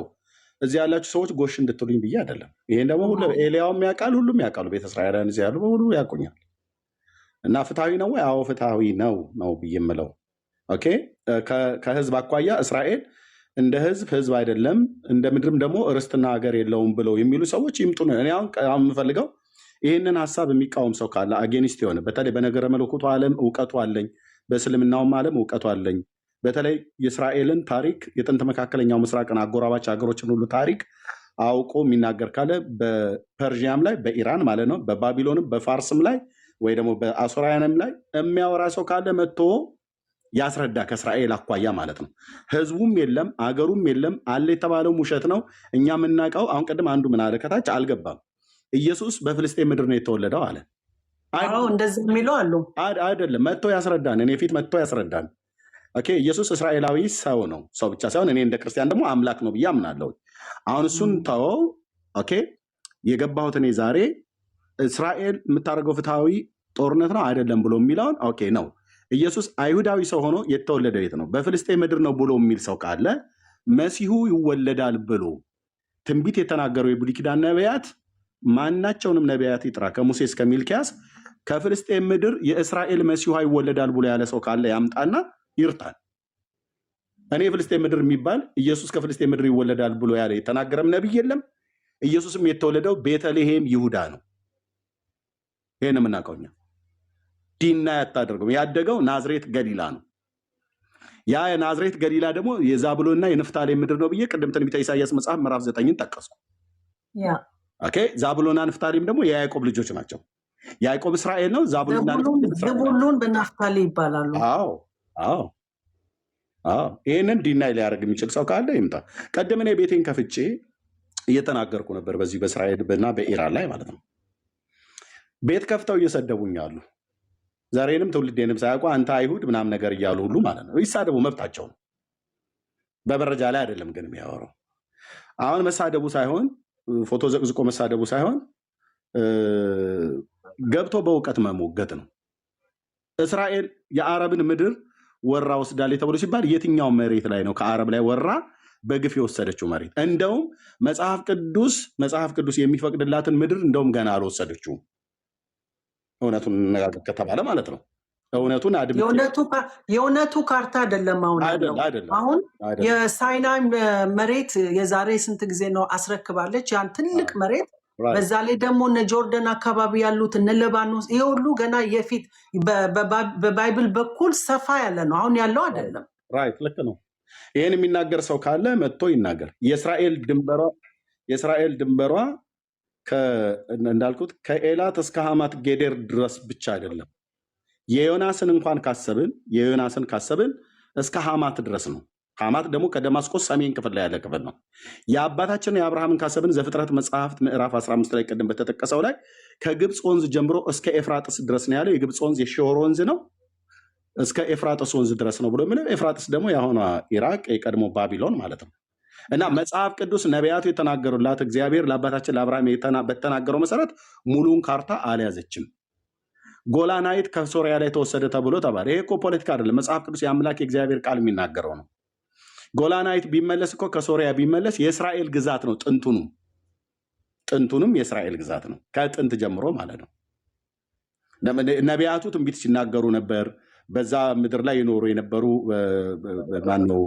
እዚህ ያላችሁ ሰዎች ጎሽ እንድትሉኝ ብዬ አይደለም። ይሄን ደግሞ ኤልያውም ያውቃል፣ ሁሉም ያውቃሉ። ቤተ እስራኤላውያን እዚህ ያሉ በሙሉ ያውቁኛል። እና ፍትሐዊ ነው ወይ? አዎ ፍትሐዊ ነው ብዬ የምለው ኦኬ። ከህዝብ አኳያ እስራኤል እንደ ህዝብ አይደለም፣ እንደ ምድርም ደግሞ ርስትና ሀገር የለውም ብለው የሚሉ ሰዎች ይምጡ ነው። እኔ አሁን የምፈልገው ይህንን ሀሳብ የሚቃወም ሰው ካለ አጌኒስት የሆነ በተለይ በነገረ መለኮቱ ዓለም እውቀቱ አለኝ፣ በእስልምናውም ዓለም እውቀቱ አለኝ። በተለይ የእስራኤልን ታሪክ የጥንት መካከለኛው ምስራቅን አጎራባች ሀገሮችን ሁሉ ታሪክ አውቆ የሚናገር ካለ በፐርዥያም ላይ በኢራን ማለት ነው፣ በባቢሎንም በፋርስም ላይ ወይ ደግሞ በአሶራውያንም ላይ የሚያወራ ሰው ካለ መጥቶ ያስረዳ ከእስራኤል አኳያ ማለት ነው። ህዝቡም የለም አገሩም የለም አለ የተባለው ውሸት ነው። እኛ የምናውቀው አሁን ቅድም አንዱ ምን አለ ከታች አልገባም። ኢየሱስ በፍልስጤን ምድር ነው የተወለደው አለ። እንደዚህ የሚለው አሉ አይደለም። መጥቶ ያስረዳን፣ እኔ ፊት መጥቶ ያስረዳን። ኦኬ ኢየሱስ እስራኤላዊ ሰው ነው። ሰው ብቻ ሳይሆን እኔ እንደ ክርስቲያን ደግሞ አምላክ ነው ብዬ አምናለሁ። አሁን እሱን ተወው። ኦኬ የገባሁት እኔ ዛሬ እስራኤል የምታደርገው ፍትሐዊ ጦርነት ነው አይደለም ብሎ የሚለውን ኦኬ ነው። ኢየሱስ አይሁዳዊ ሰው ሆኖ የተወለደው የት ነው? በፍልስጤን ምድር ነው ብሎ የሚል ሰው ካለ መሲሁ ይወለዳል ብሎ ትንቢት የተናገረው የብሉይ ኪዳን ነቢያት ማናቸውንም ነቢያት ይጥራ ከሙሴ እስከ ሚልኪያስ ከፍልስጤን ምድር የእስራኤል መሲሁ ይወለዳል ብሎ ያለ ሰው ካለ ያምጣና ይርታል። እኔ ፍልስጤም ምድር የሚባል ኢየሱስ ከፍልስጤም ምድር ይወለዳል ብሎ ያለ የተናገረም ነብይ የለም። ኢየሱስም የተወለደው ቤተልሔም ይሁዳ ነው። ይሄን የምናውቀው እኛ። ዲና ያታደርገው ያደገው ናዝሬት ገሊላ ነው። ያ የናዝሬት ገሊላ ደግሞ የዛብሎንና የንፍታሌም ምድር ነው ብዬ ቅድም ትንቢተ ኢሳይያስ መጽሐፍ ምዕራፍ 9ን ጠቀስኩ። ኦኬ ዛብሎንና ንፍታሌም ደግሞ የያዕቆብ ልጆች ናቸው። ያዕቆብ እስራኤል ነው። ዛብሎን በናፍታሌ ይባላሉ። አዎ አዎ አዎ። ይህንን ዲናይ ሊያደርግ የሚችል ሰው ካለ ይምጣ። ቀደም እኔ ቤቴን ከፍቼ እየተናገርኩ ነበር በዚህ በእስራኤል እና በኢራን ላይ ማለት ነው። ቤት ከፍተው እየሰደቡኝ አሉ። ዛሬንም ትውልዴንም ሳያውቁ አንተ አይሁድ ምናምን ነገር እያሉ ሁሉ ማለት ነው። ይሳደቡ፣ መብታቸው ነው። በመረጃ ላይ አይደለም ግን የሚያወራው። አሁን መሳደቡ ሳይሆን ፎቶ ዘቅዝቆ መሳደቡ ሳይሆን ገብቶ በእውቀት መሞገት ነው። እስራኤል የአረብን ምድር ወራ ወስዳለች ተብሎ ሲባል የትኛው መሬት ላይ ነው ከአረብ ላይ ወራ በግፍ የወሰደችው መሬት? እንደውም መጽሐፍ ቅዱስ የሚፈቅድላትን ምድር እንደውም ገና አልወሰደችውም። እውነቱን እንነጋገር ከተባለ ማለት ነው። እውነቱን የእውነቱ ካርታ አይደለም አሁን ያለው። አሁን የሳይናይ መሬት የዛሬ ስንት ጊዜ ነው አስረክባለች ያን ትልቅ መሬት። በዛ ላይ ደግሞ እነ ጆርደን አካባቢ ያሉት እነ ሊባኖስ፣ ይሄ ሁሉ ገና የፊት በባይብል በኩል ሰፋ ያለ ነው። አሁን ያለው አይደለም። ራይት፣ ልክ ነው። ይህን የሚናገር ሰው ካለ መጥቶ ይናገር። የእስራኤል ድንበሯ እንዳልኩት ከኤላት እስከ ሐማት ጌዴር ድረስ ብቻ አይደለም። የዮናስን ካሰብን እስከ ሐማት ድረስ ነው። ሐማት ደግሞ ከደማስቆ ሰሜን ክፍል ላይ ያለ ክፍል ነው። የአባታችን የአብርሃምን ካሰብን ዘፍጥረት መጽሐፍት ምዕራፍ 15 ላይ ቅድም በተጠቀሰው ላይ ከግብፅ ወንዝ ጀምሮ እስከ ኤፍራጥስ ድረስ ነው ያለው። የግብፅ ወንዝ የሺሖር ወንዝ ነው። እስከ ኤፍራጥስ ወንዝ ድረስ ነው ብሎ የሚለው ኤፍራጥስ ደግሞ የአሁኗ ኢራቅ የቀድሞ ባቢሎን ማለት ነው። እና መጽሐፍ ቅዱስ ነቢያቱ የተናገሩላት እግዚአብሔር ለአባታችን ለአብርሃም በተናገረው መሰረት ሙሉን ካርታ አልያዘችም። ጎላናይት ከሶሪያ ላይ ተወሰደ ተብሎ ተባለ። ይሄ እኮ ፖለቲካ አይደለም። መጽሐፍ ቅዱስ የአምላክ የእግዚአብሔር ቃል የሚናገረው ነው። ጎላናይት ቢመለስ እኮ ከሶሪያ ቢመለስ የእስራኤል ግዛት ነው። ጥንቱንም የእስራኤል ግዛት ነው፣ ከጥንት ጀምሮ ማለት ነው። ነቢያቱ ትንቢት ሲናገሩ ነበር። በዛ ምድር ላይ ይኖሩ የነበሩ ማነው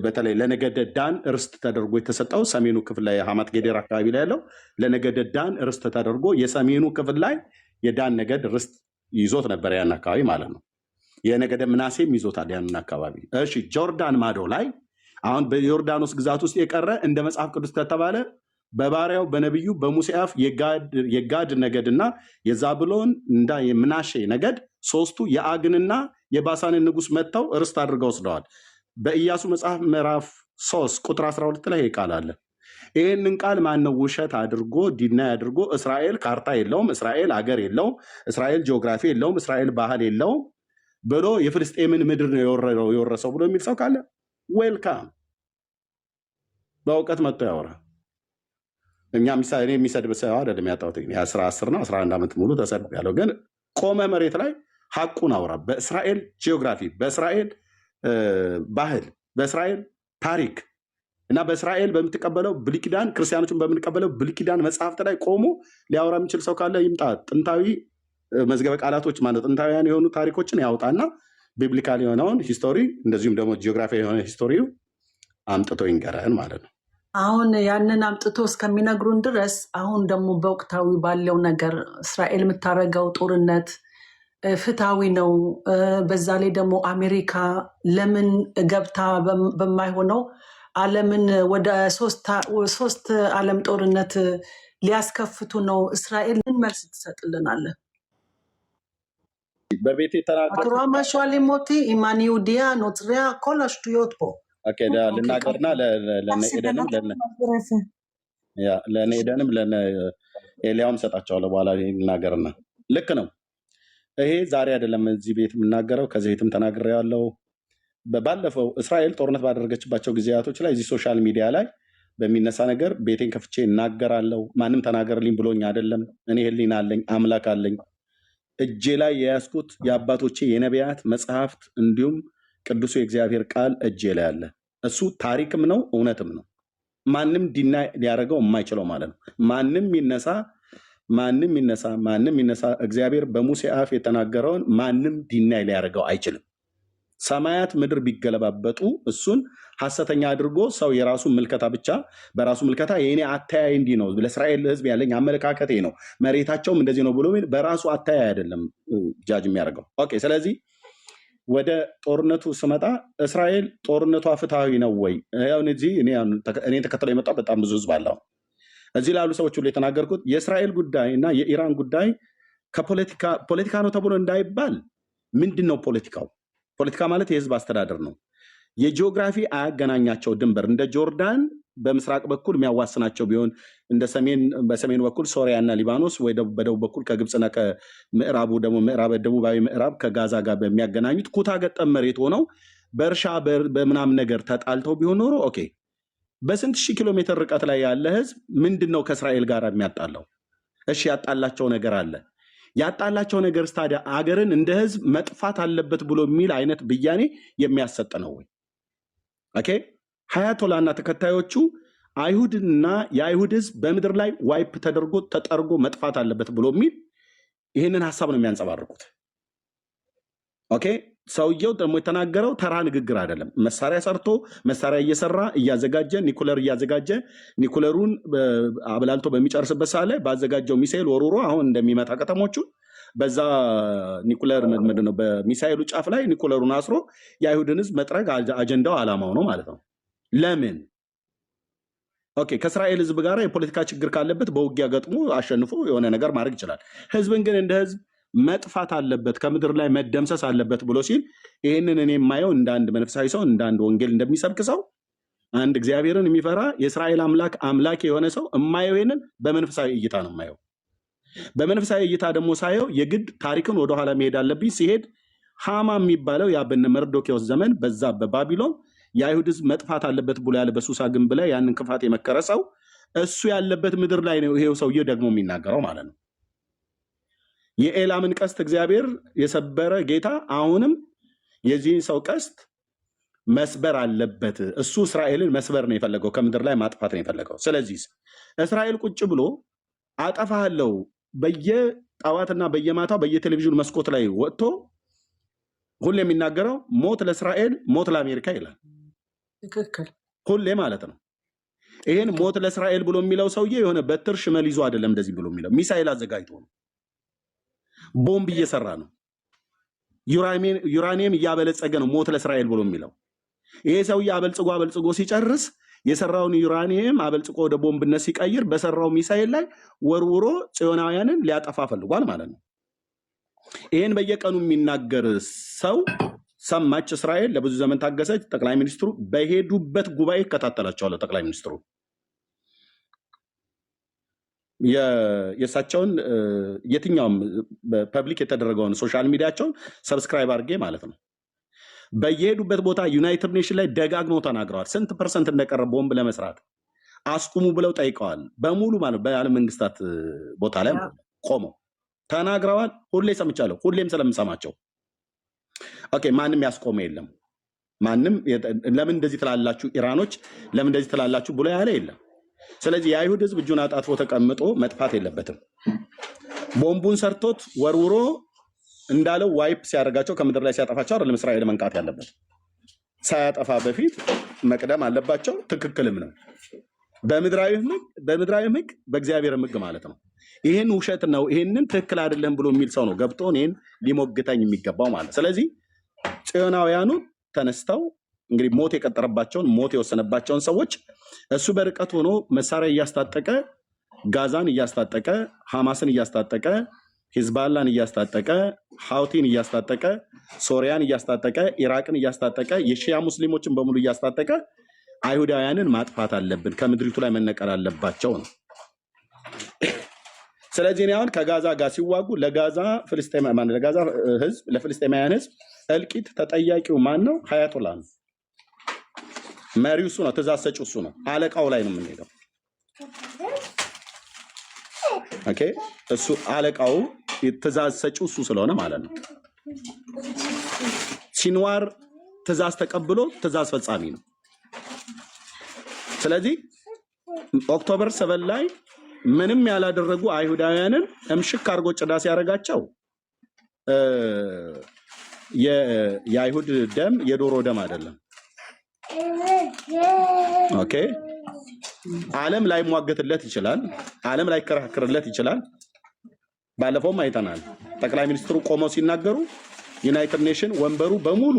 በተለይ ለነገደ ዳን ርስት ተደርጎ የተሰጠው ሰሜኑ ክፍል ላይ ሐማት ጌዴር አካባቢ ላይ ያለው ለነገደ ዳን ርስት ተደርጎ የሰሜኑ ክፍል ላይ የዳን ነገድ ርስት ይዞት ነበር ያን አካባቢ ማለት ነው። የነገደ ምናሴም ይዞታል ያንን አካባቢ። እሺ ጆርዳን ማዶ ላይ አሁን በዮርዳኖስ ግዛት ውስጥ የቀረ እንደ መጽሐፍ ቅዱስ ከተባለ በባሪያው በነቢዩ በሙሴ አፍ የጋድ ነገድና የዛብሎን እና የምናሼ ነገድ ሶስቱ የአግንና የባሳንን ንጉስ መጥተው ርስት አድርገው ወስደዋል። በኢያሱ መጽሐፍ ምዕራፍ 3 ቁጥር 12 ላይ ቃል አለ። ይህንን ቃል ማነው ውሸት አድርጎ ዲናይ አድርጎ እስራኤል ካርታ የለውም፣ እስራኤል አገር የለውም፣ እስራኤል ጂኦግራፊ የለውም፣ እስራኤል ባህል የለውም ብሎ የፍልስጤምን ምድር ነው የወረሰው ብሎ የሚል ሰው ካለ ዌልካም፣ በእውቀት መጥቶ ያወራ። እኔ የሚሰድብ ሰው አይደለም ያጣሁት። 10 ነው 11 ዓመት ሙሉ ተሰድብ ያለው ግን ቆመ መሬት ላይ ሐቁን አውራ። በእስራኤል ጂኦግራፊ፣ በእስራኤል ባህል፣ በእስራኤል ታሪክ እና በእስራኤል በምትቀበለው ብሉይ ኪዳን ክርስቲያኖችን በምንቀበለው ብሉይ ኪዳን መጽሐፍት ላይ ቆሞ ሊያወራ የሚችል ሰው ካለ ይምጣ። ጥንታዊ መዝገበ ቃላቶች ማለት ጥንታዊያን የሆኑ ታሪኮችን ያውጣና ቢብሊካል የሆነውን ሂስቶሪ እንደዚሁም ደግሞ ጂኦግራፊ የሆነ ሂስቶሪው አምጥቶ ይንገረን ማለት ነው። አሁን ያንን አምጥቶ እስከሚነግሩን ድረስ አሁን ደግሞ በወቅታዊ ባለው ነገር እስራኤል የምታደርገው ጦርነት ፍትሃዊ ነው? በዛ ላይ ደግሞ አሜሪካ ለምን ገብታ በማይሆነው ዓለምን ወደ ሶስት ዓለም ጦርነት ሊያስከፍቱ ነው? እስራኤል ምን መልስ ትሰጥልናለህ? በቤት አክሯማሿሌ ሞቲ ኢማን ይሁዲያ ኖትሪያ ኮል አሽቱዮት ፖ ልናገርና ለእኔ ኤደንም ለኤልያውም ሰጣቸዋለሁ በኋላ ልናገርና ልክ ነው። ይሄ ዛሬ አይደለም እዚህ ቤት የምናገረው፣ ከዚህ ቤትም ተናግሬ ያለው። ባለፈው እስራኤል ጦርነት ባደረገችባቸው ጊዜያቶች ላይ እዚህ ሶሻል ሚዲያ ላይ በሚነሳ ነገር ቤቴን ከፍቼ እናገራለሁ። ማንም ተናገርልኝ ብሎኝ አይደለም። እኔ ሕሊና አለኝ፣ አምላክ አለኝ። እጄ ላይ የያዝኩት የአባቶቼ የነቢያት መጽሐፍት እንዲሁም ቅዱሱ የእግዚአብሔር ቃል እጄ ላይ አለ። እሱ ታሪክም ነው እውነትም ነው። ማንም ዲና ሊያደርገው የማይችለው ማለት ነው። ማንም ይነሳ እግዚአብሔር በሙሴ አፍ የተናገረውን ማንም ዲና ሊያደርገው አይችልም። ሰማያት ምድር ቢገለባበጡ እሱን ሐሰተኛ አድርጎ ሰው የራሱን ምልከታ ብቻ በራሱ ምልከታ የኔ አተያይ እንዲህ ነው፣ ለእስራኤል ሕዝብ ያለኝ አመለካከቴ ነው፣ መሬታቸውም እንደዚህ ነው ብሎ በራሱ አተያይ አይደለም ጃጅ የሚያደርገው። ኦኬ። ስለዚህ ወደ ጦርነቱ ስመጣ እስራኤል ጦርነቷ ፍትሐዊ ነው ወይ? እኔ ተከትለው የመጣው በጣም ብዙ ሕዝብ አለው። እዚህ ላሉ ሰዎች ሁሉ የተናገርኩት የእስራኤል ጉዳይ እና የኢራን ጉዳይ ፖለቲካ ነው ተብሎ እንዳይባል ምንድን ነው ፖለቲካው? ፖለቲካ ማለት የህዝብ አስተዳደር ነው። የጂኦግራፊ አያገናኛቸው ድንበር እንደ ጆርዳን በምስራቅ በኩል የሚያዋስናቸው ቢሆን በሰሜን በኩል ሶሪያ እና ሊባኖስ ወይ በደቡብ በኩል ከግብፅና ከምዕራቡ ደግሞ ደቡባዊ ምዕራብ ከጋዛ ጋር በሚያገናኙት ኩታ ገጠም መሬት ሆነው በእርሻ በምናምን ነገር ተጣልተው ቢሆን ኖሮ ኦኬ። በስንት ሺህ ኪሎ ሜትር ርቀት ላይ ያለ ህዝብ ምንድን ነው ከእስራኤል ጋር የሚያጣለው? እሺ ያጣላቸው ነገር አለ። ያጣላቸው ነገር ታዲያ አገርን እንደ ህዝብ መጥፋት አለበት ብሎ የሚል አይነት ብያኔ የሚያሰጥ ነው ወይ? ኦኬ። ሀያቶላና ተከታዮቹ አይሁድና የአይሁድ ህዝብ በምድር ላይ ዋይፕ ተደርጎ ተጠርጎ መጥፋት አለበት ብሎ የሚል ይህንን ሀሳብ ነው የሚያንጸባርቁት። ኦኬ። ሰውየው ደግሞ የተናገረው ተራ ንግግር አይደለም። መሳሪያ ሰርቶ መሳሪያ እየሰራ እያዘጋጀ ኒኩለር እያዘጋጀ ኒኩለሩን አብላልቶ በሚጨርስበት ሰዓት ላይ ባዘጋጀው ሚሳኤል ወሩሮ አሁን እንደሚመታ ከተሞቹን በዛ ኒኩለር ምንድነው በሚሳኤሉ ጫፍ ላይ ኒኩለሩን አስሮ የአይሁድን ህዝብ መጥረግ አጀንዳው ዓላማው ነው ማለት ነው። ለምን? ኦኬ። ከእስራኤል ህዝብ ጋር የፖለቲካ ችግር ካለበት በውጊያ ገጥሞ አሸንፎ የሆነ ነገር ማድረግ ይችላል። ህዝብን ግን እንደ ህዝብ መጥፋት አለበት ከምድር ላይ መደምሰስ አለበት ብሎ ሲል ይህንን እኔ የማየው እንደ አንድ መንፈሳዊ ሰው እንደ አንድ ወንጌል እንደሚሰብክ ሰው አንድ እግዚአብሔርን የሚፈራ የእስራኤል አምላክ የሆነ ሰው የማየው ይህንን በመንፈሳዊ እይታ ነው የማየው። በመንፈሳዊ እይታ ደግሞ ሳየው የግድ ታሪክን ወደኋላ መሄድ አለብኝ። ሲሄድ ሃማ የሚባለው ያ በነ መርዶኪዎስ ዘመን በዛ በባቢሎን የአይሁድ ህዝብ መጥፋት አለበት ብሎ ያለ በሱሳ ግንብ ላይ ያንን ክፋት የመከረ ሰው እሱ ያለበት ምድር ላይ ነው ይሄው ሰውዬ ደግሞ የሚናገረው ማለት ነው። የኤላምን ቀስት እግዚአብሔር የሰበረ ጌታ አሁንም የዚህን ሰው ቀስት መስበር አለበት። እሱ እስራኤልን መስበር ነው የፈለገው፣ ከምድር ላይ ማጥፋት ነው የፈለገው። ስለዚህ እስራኤል ቁጭ ብሎ አጠፋለሁ በየጠዋትና በየማታው በየቴሌቪዥን መስኮት ላይ ወጥቶ ሁሌ የሚናገረው ሞት ለእስራኤል ሞት ለአሜሪካ ይላል። ትክክል። ሁሌ ማለት ነው። ይህን ሞት ለእስራኤል ብሎ የሚለው ሰውዬ የሆነ በትር ሽመል ይዞ አይደለም እንደዚህ ብሎ የሚለው፣ ሚሳኤል አዘጋጅቶ ነው። ቦምብ እየሰራ ነው። ዩራኒየም እያበለጸገ ነው ሞት ለእስራኤል ብሎ የሚለው። ይሄ ሰውዬ አበልጽጎ ሲጨርስ የሰራውን ዩራኒየም አበልጽጎ ወደ ቦምብነት ሲቀይር በሰራው ሚሳኤል ላይ ወርውሮ ጽዮናውያንን ሊያጠፋ ፈልጓል ማለት ነው። ይህን በየቀኑ የሚናገር ሰው ሰማች እስራኤል። ለብዙ ዘመን ታገሰች። ጠቅላይ ሚኒስትሩ በሄዱበት ጉባኤ ይከታተላቸዋል። ጠቅላይ ሚኒስትሩ የእሳቸውን የትኛውም ፐብሊክ የተደረገውን ሶሻል ሚዲያቸውን ሰብስክራይብ አድርጌ ማለት ነው። በየሄዱበት ቦታ ዩናይትድ ኔሽን ላይ ደጋግመው ተናግረዋል። ስንት ፐርሰንት እንደቀረ ቦምብ ለመስራት አስቁሙ ብለው ጠይቀዋል። በሙሉ ማለት በዓለም መንግስታት ቦታ ላይ ቆመው ተናግረዋል። ሁሌ ሰምቻለሁ፣ ሁሌም ስለምሰማቸው። ኦኬ። ማንም ያስቆመ የለም። ማንም ለምን እንደዚህ ትላላችሁ ኢራኖች፣ ለምን እንደዚህ ትላላችሁ ብሎ ያለ የለም። ስለዚህ የአይሁድ ህዝብ እጁን አጣጥፎ ተቀምጦ መጥፋት የለበትም። ቦምቡን ሰርቶት ወርውሮ እንዳለው ዋይፕ ሲያደርጋቸው ከምድር ላይ ሲያጠፋቸው አይደለም እስራኤል መንቃት ያለበት። ሳያጠፋ በፊት መቅደም አለባቸው። ትክክልም ነው። በምድራዊ ህግ፣ በእግዚአብሔር ህግ ማለት ነው። ይህን ውሸት ነው፣ ይህንን ትክክል አይደለም ብሎ የሚል ሰው ነው ገብቶ እኔን ሊሞግተኝ የሚገባው ማለት። ስለዚህ ጽዮናውያኑ ተነስተው እንግዲህ ሞት የቀጠረባቸውን ሞት የወሰነባቸውን ሰዎች እሱ በርቀት ሆኖ መሳሪያ እያስታጠቀ ጋዛን እያስታጠቀ ሐማስን እያስታጠቀ ሂዝባላን እያስታጠቀ ሀውቲን እያስታጠቀ ሶሪያን እያስታጠቀ ኢራቅን እያስታጠቀ የሺያ ሙስሊሞችን በሙሉ እያስታጠቀ አይሁዳውያንን ማጥፋት አለብን፣ ከምድሪቱ ላይ መነቀል አለባቸው ነው። ስለዚህ እኔ አሁን ከጋዛ ጋር ሲዋጉ ለጋዛ ህዝብ ለፍልስጤማውያን ህዝብ እልቂት ተጠያቂው ማን ነው? ሀያቶላ ነው። መሪው እሱ ነው። ትእዛዝ ሰጪው እሱ ነው። አለቃው ላይ ነው የምንሄደው። ኦኬ። እሱ አለቃው ትእዛዝ ሰጪው እሱ ስለሆነ ማለት ነው። ሲንዋር ትእዛዝ ተቀብሎ ትእዛዝ ፈጻሚ ነው። ስለዚህ ኦክቶበር 7 ላይ ምንም ያላደረጉ አይሁዳውያንን እምሽክ አድርጎ ጭዳ ሲያደርጋቸው የአይሁድ ደም የዶሮ ደም አይደለም። ኦኬ ዓለም ላይ ሟገትለት ይችላል። ዓለም ላይ ከራከርለት ይችላል። ባለፈውም አይተናል። ጠቅላይ ሚኒስትሩ ቆመው ሲናገሩ ዩናይትድ ኔሽን ወንበሩ በሙሉ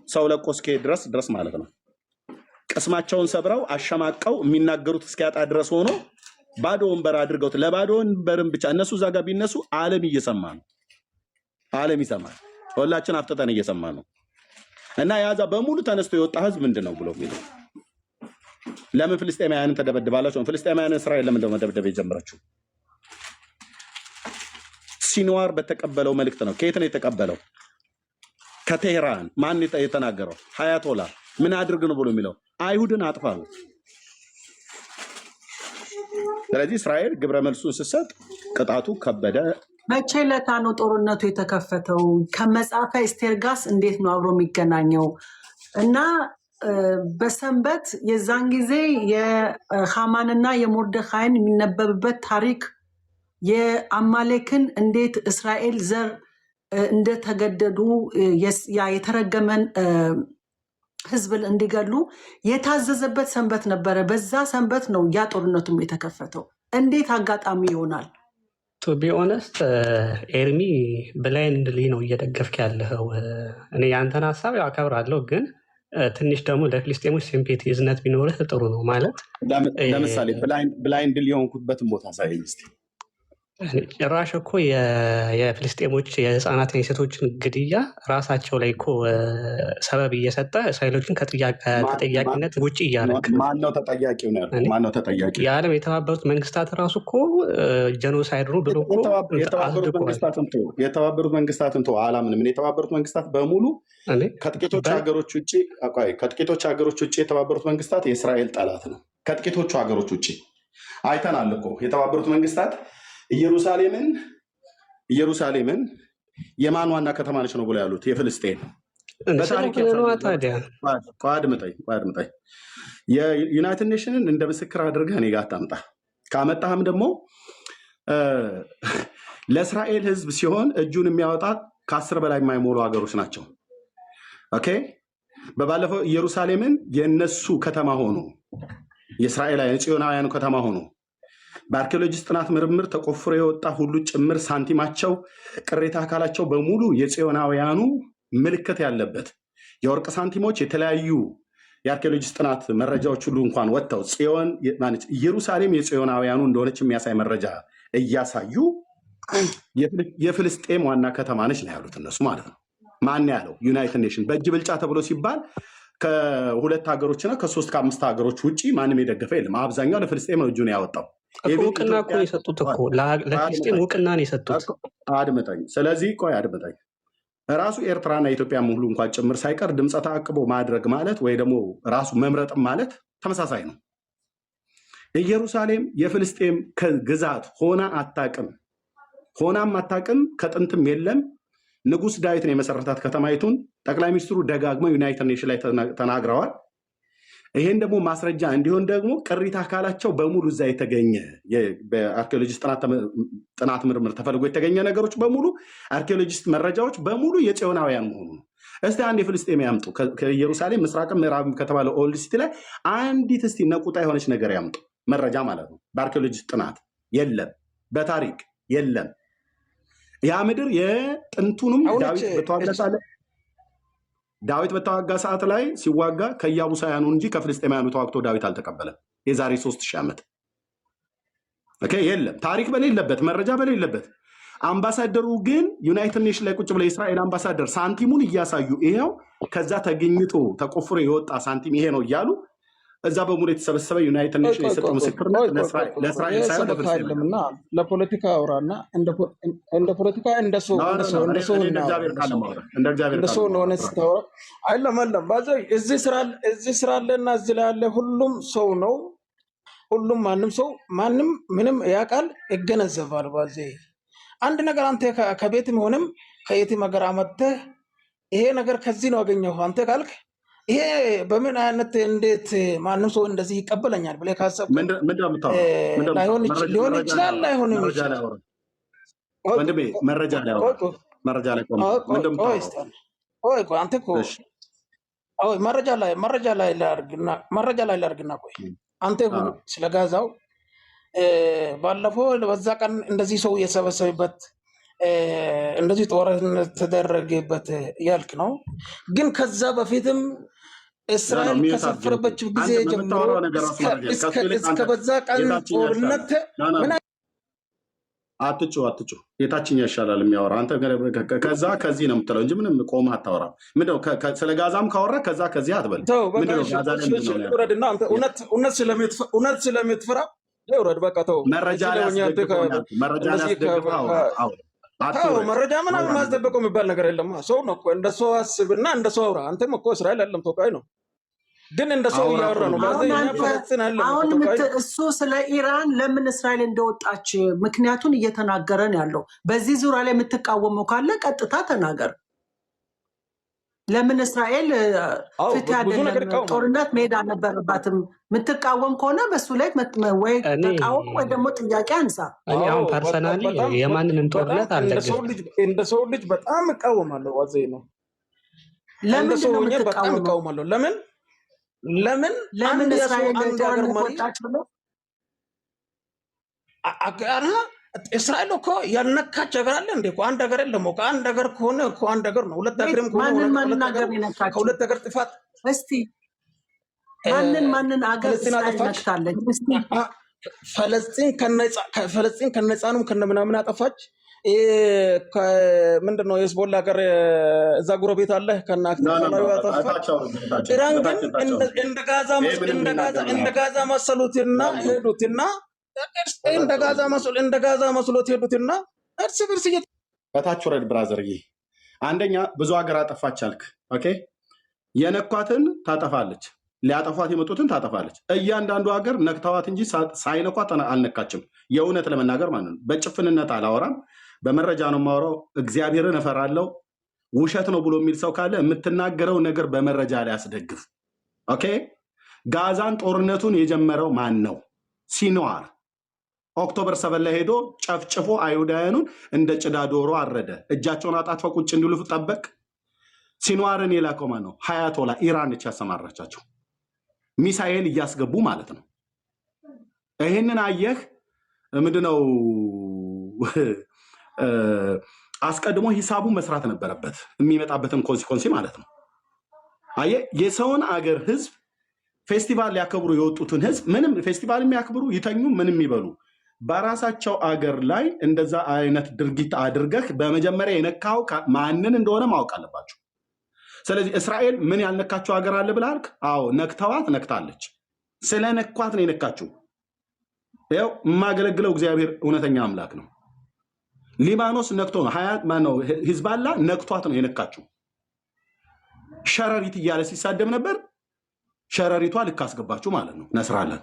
ሰው ለቆ እስኪሄድ ድረስ ማለት ነው። ቅስማቸውን ሰብረው አሸማቀው የሚናገሩት እስኪያጣ ድረስ ሆኖ ባዶ ወንበር አድርገውት ለባዶ ወንበርም ብቻ እነሱ እዛ ጋር ቢነሱ ዓለም እየሰማ ነው። ዓለም ይሰማል። ሁላችን አፍጥጠን እየሰማ ነው። እና ያዛ በሙሉ ተነስቶ የወጣ ህዝብ ምንድነው ብሎ የሚለው ለምን ፍልስጤማውያንን ተደበደባላችሁ? ፍልስጤማውያንን እስራኤል ለምን መደብደብ የጀመረችው? ሲንዋር በተቀበለው መልእክት ነው። ከየት ነው የተቀበለው? ከቴህራን። ማን የተናገረው? ሀያቶላ። ምን አድርግ ነው ብሎ የሚለው? አይሁድን አጥፋ ነው። ስለዚህ እስራኤል ግብረ መልሱን ስትሰጥ ቅጣቱ ከበደ። መቼ ለታ ነው ጦርነቱ የተከፈተው? ከመጽሐፈ ኤስቴር ጋርስ እንዴት ነው አብሮ የሚገናኘው? እና በሰንበት የዛን ጊዜ የሃማንና የሞርደካይን የሚነበብበት ታሪክ የአማሌክን እንዴት እስራኤል ዘር እንደተገደዱ ያ የተረገመን ህዝብ እንዲገሉ የታዘዘበት ሰንበት ነበረ። በዛ ሰንበት ነው ያ ጦርነቱም የተከፈተው። እንዴት አጋጣሚ ይሆናል? ቱ ቢ ኦነስት ኤርሚ ብላይንድሊ ነው እየደገፍክ ያለኸው። እኔ የአንተን ሀሳብ አከብራለሁ፣ ግን ትንሽ ደግሞ ለፍልስጤሞች ሲምፔቲ እዝነት ቢኖርህ ጥሩ ነው። ማለት ለምሳሌ ብላይንድሊ የሆንኩበትን ቦታ ሳይኝ እስኪ። ጭራሽ እኮ የፍልስጤሞች የህፃናትን የሴቶችን ግድያ ራሳቸው ላይ እኮ ሰበብ እየሰጠ እስራኤሎችን ከተጠያቂነት ውጭ እያደረግ ማነው ተጠያቂው ነው ያልኩት? ማነው ተጠያቂው? የዓለም የተባበሩት መንግስታት ራሱ እኮ ጀኖሳይድ ነው ብሎ የተባበሩት መንግስታትን ተው አላምንም። የተባበሩት መንግስታት በሙሉ ከጥቂቶች ሀገሮች ውጭ የተባበሩት መንግስታት የእስራኤል ጠላት ነው። ከጥቂቶቹ ሀገሮች ውጭ አይተናል እኮ የተባበሩት መንግስታት ኢየሩሳሌምን የማን ዋና ከተማ ነች ነው ብሎ ያሉት? የፍልስጤን። አድምጠኝ። የዩናይትድ ኔሽንን እንደ ምስክር አድርገህ እኔ ጋር አታምጣ። ካመጣህም ደግሞ ለእስራኤል ህዝብ ሲሆን እጁን የሚያወጣ ከ10 በላይ የማይሞሉ ሀገሮች ናቸው። ኦኬ በባለፈው ኢየሩሳሌምን የነሱ ከተማ ሆኖ የእስራኤላውያን የጽዮናውያኑ ከተማ ሆኖ በአርኪኦሎጂስት ጥናት ምርምር ተቆፍሮ የወጣ ሁሉ ጭምር ሳንቲማቸው ቅሬታ አካላቸው በሙሉ የጽዮናውያኑ ምልክት ያለበት የወርቅ ሳንቲሞች የተለያዩ የአርኪኦሎጂስት ጥናት መረጃዎች ሁሉ እንኳን ወጥተው ጽዮን ማለት ኢየሩሳሌም የጽዮናውያኑ እንደሆነች የሚያሳይ መረጃ እያሳዩ የፍልስጤም ዋና ከተማ ነች ነው ያሉት እነሱ ማለት ነው። ማን ያለው? ዩናይትድ ኔሽን። በእጅ ብልጫ ተብሎ ሲባል ከ2 ሀገሮችና ከ3 ከ5 ሀገሮች ውጭ ማንም የደገፈ የለም። አብዛኛው ለፍልስጤም ነው እጁን ያወጣው። እውቅና እኮ የሰጡት እኮ ለፍልስጤም እውቅና ነው የሰጡት። አድምጠኝ። ስለዚህ ቆይ አድምጠኝ። ራሱ ኤርትራና ኢትዮጵያ ሙሉ እንኳን ጭምር ሳይቀር ድምፀ ተአቅቦ ማድረግ ማለት ወይ ደግሞ ራሱ መምረጥም ማለት ተመሳሳይ ነው። ኢየሩሳሌም የፍልስጤም ግዛት ሆናም አታቅም፣ ከጥንትም የለም። ንጉስ ዳዊትን የመሰረታት ከተማይቱን ጠቅላይ ሚኒስትሩ ደጋግመው ዩናይትድ ኔሽን ላይ ተናግረዋል። ይሄን ደግሞ ማስረጃ እንዲሆን ደግሞ ቅሪተ አካላቸው በሙሉ እዛ የተገኘ በአርኪኦሎጂስት ጥናት ምርምር ተፈልጎ የተገኘ ነገሮች በሙሉ አርኪኦሎጂስት መረጃዎች በሙሉ የጽዮናውያን መሆኑ ነው። እስቲ አንድ የፍልስጤም ያምጡ። ከኢየሩሳሌም ምስራቅም ምዕራብም ከተባለ ኦልድ ሲቲ ላይ አንዲት እስቲ ነቁጣ የሆነች ነገር ያምጡ፣ መረጃ ማለት ነው። በአርኪኦሎጂስት ጥናት የለም፣ በታሪክ የለም። ያ ምድር የጥንቱንም ዳዊት በተዋጋ ሰዓት ላይ ሲዋጋ ከኢያቡሳውያኑ እንጂ ከፍልስጤማውያኑ ተዋግቶ ዳዊት አልተቀበለም። የዛሬ 3000 ዓመት የለም። ታሪክ በሌለበት መረጃ በሌለበት አምባሳደሩ ግን ዩናይትድ ኔሽን ላይ ቁጭ ብለ የእስራኤል አምባሳደር ሳንቲሙን እያሳዩ ይሄው ከዛ ተገኝቶ ተቆፍሮ የወጣ ሳንቲም ይሄ ነው እያሉ እዛ በሙሉ የተሰበሰበ ዩናይትድ ኔሽን የሰጠው ምስክርነት ለእስራኤል ሳይሆን ለፍልስጤም እና ለፖለቲካ አውራና እንደ ፖለቲካ እንደ ሰው እንደሆነ ስታወራ አይለመለም። ባዘይ እዚህ ስራ አለና እዚህ ላይ ያለ ሁሉም ሰው ነው። ሁሉም ማንም ምንም ያውቃል፣ ይገነዘባል። ባዘይ አንድ ነገር አንተ ከቤትም ሆነም ከየትም ሀገር አመጥተህ ይሄ ነገር ከዚህ ነው ያገኘሁ አንተ ካልክ ይሄ በምን አይነት እንዴት ማንም ሰው እንደዚህ ይቀበለኛል ብለህ ካሰብክ ሊሆን ይችላል፣ ላይሆንም ይችላል። ወንድሜ መረጃ ላይ አንተ እኮ መረጃ ላይ ላድርግና ቆይ አንተ ስለ ጋዛው ባለፈው በዛ ቀን እንደዚህ ሰው የሰበሰበበት እንደዚህ ጦርነት ተደረገበት ያልክ ነው። ግን ከዛ በፊትም እስራኤል ከሰፈረበት ጊዜ ጀምሮ እስከ በዛ ቀን ጦርነት ምን አትጩ የታችኛው ይሻላል የሚያወራ አንተ ከዛ ከዚህ ነው የምትለው እንጂ ምንም ቆመህ አታወራም። ምንድነው ስለ ጋዛም ካወራ ከዛ ከዚህ አትበል። ምንድነው ጋዛ እውነት ስለምትፈራ ይውረድ በቃ ተው። መረጃ መረጃ ምናምን ማስደበቀው የሚባል ነገር የለም። ሰው ነው እኮ እንደ ሰው አስብና እንደ ሰው አውራ። አንተም እኮ እስራኤል አይደለም ተወካይ ነው፣ ግን እንደ ሰው እያወራ ነው። አሁን እሱ ስለ ኢራን ለምን እስራኤል እንደወጣች ምክንያቱን እየተናገረ ነው ያለው። በዚህ ዙሪያ ላይ የምትቃወመው ካለ ቀጥታ ተናገር። ለምን እስራኤል ፍትህ አይደለም ጦርነት መሄድ አልነበረባትም? የምትቃወም ከሆነ በሱ ላይ ወይ ተቃወም ወይ ደግሞ ጥያቄ አንሳ። እኔ አሁን ፐርሰናሊ የማንንም ጦርነት አልደግፍም። እንደ ሰው ልጅ በጣም እቃወማለሁ። ዋዘይ ነው። ለምን ነው የምትቃወመው? ለምን እስራኤል ጦርነት ወጣች ብሎ እስራኤል እኮ ያልነካች ሀገር አለ እንዴ? እኮ አንድ ሀገር የለም እኮ። አንድ ሀገር ከሆነ እኮ አንድ ሀገር ነው። ሁለት ሀገርም ከሆነ ከሁለት ሀገር ጥፋት። እስቲ ማንን ሀገር እስራኤል ነክታለች? እስቲ ፈለስጢን ከነጻኑም ከነምናምን አጠፋች። ምንድነው የህዝቦላ ሀገር እዛ ጎረቤት አለ ኢራን ግን እንደ ጋዛ መሰሉትና ሄዱትና እንደ ጋዛ መስሎት ሄዱትና እርስ በርስ በታች ወረድ ብራዘርዬ። አንደኛ ብዙ ሀገር አጠፋች አልክ። ኦኬ የነኳትን ታጠፋለች፣ ሊያጠፏት የመጡትን ታጠፋለች። እያንዳንዱ ሀገር ነክተዋት እንጂ ሳይነኳት አልነካችም። የእውነት ለመናገር ማለት ነው። በጭፍንነት አላወራም፣ በመረጃ ነው የማወራው። እግዚአብሔርን እፈራለሁ። ውሸት ነው ብሎ የሚል ሰው ካለ የምትናገረው ነገር በመረጃ ላይ አስደግፍ። ኦኬ ጋዛን ጦርነቱን የጀመረው ማን ነው? ሲንዋር ኦክቶበር 7 ላይ ሄዶ ጨፍጭፎ አይሁዳውያኑን እንደ ጭዳ ዶሮ አረደ። እጃቸውን አጣጥፈው ቁጭ እንዲሉ ጠበቅ። ሲንዋርን የላከው ማን ነው? ሀያቶላ ኢራን ነች ያሰማራቻቸው፣ ሚሳኤል እያስገቡ ማለት ነው። ይህንን አየህ። ምንድነው አስቀድሞ ሂሳቡን መስራት ነበረበት፣ የሚመጣበትን ኮንሲኮንሲ ማለት ነው። አየህ የሰውን አገር ህዝብ ፌስቲቫል ሊያከብሩ የወጡትን ህዝብ ምንም ፌስቲቫል የሚያክብሩ ይተኙ ምንም ይበሉ በራሳቸው አገር ላይ እንደዛ አይነት ድርጊት አድርገህ በመጀመሪያ የነካው ማንን እንደሆነ ማወቅ አለባቸው። ስለዚህ እስራኤል ምን ያልነካቸው ሀገር አለ ብላልክ? አዎ ነክታለች። ስለ ነኳት ነው የነካችው። ያው የማገለግለው እግዚአብሔር እውነተኛ አምላክ ነው። ሊባኖስ ነክቶ ነው ማነው ሂዝባላ ነክቷት ነው የነካችው። ሸረሪት እያለ ሲሳደብ ነበር። ሸረሪቷ ልክ አስገባችሁ ማለት ነው። ነስራለን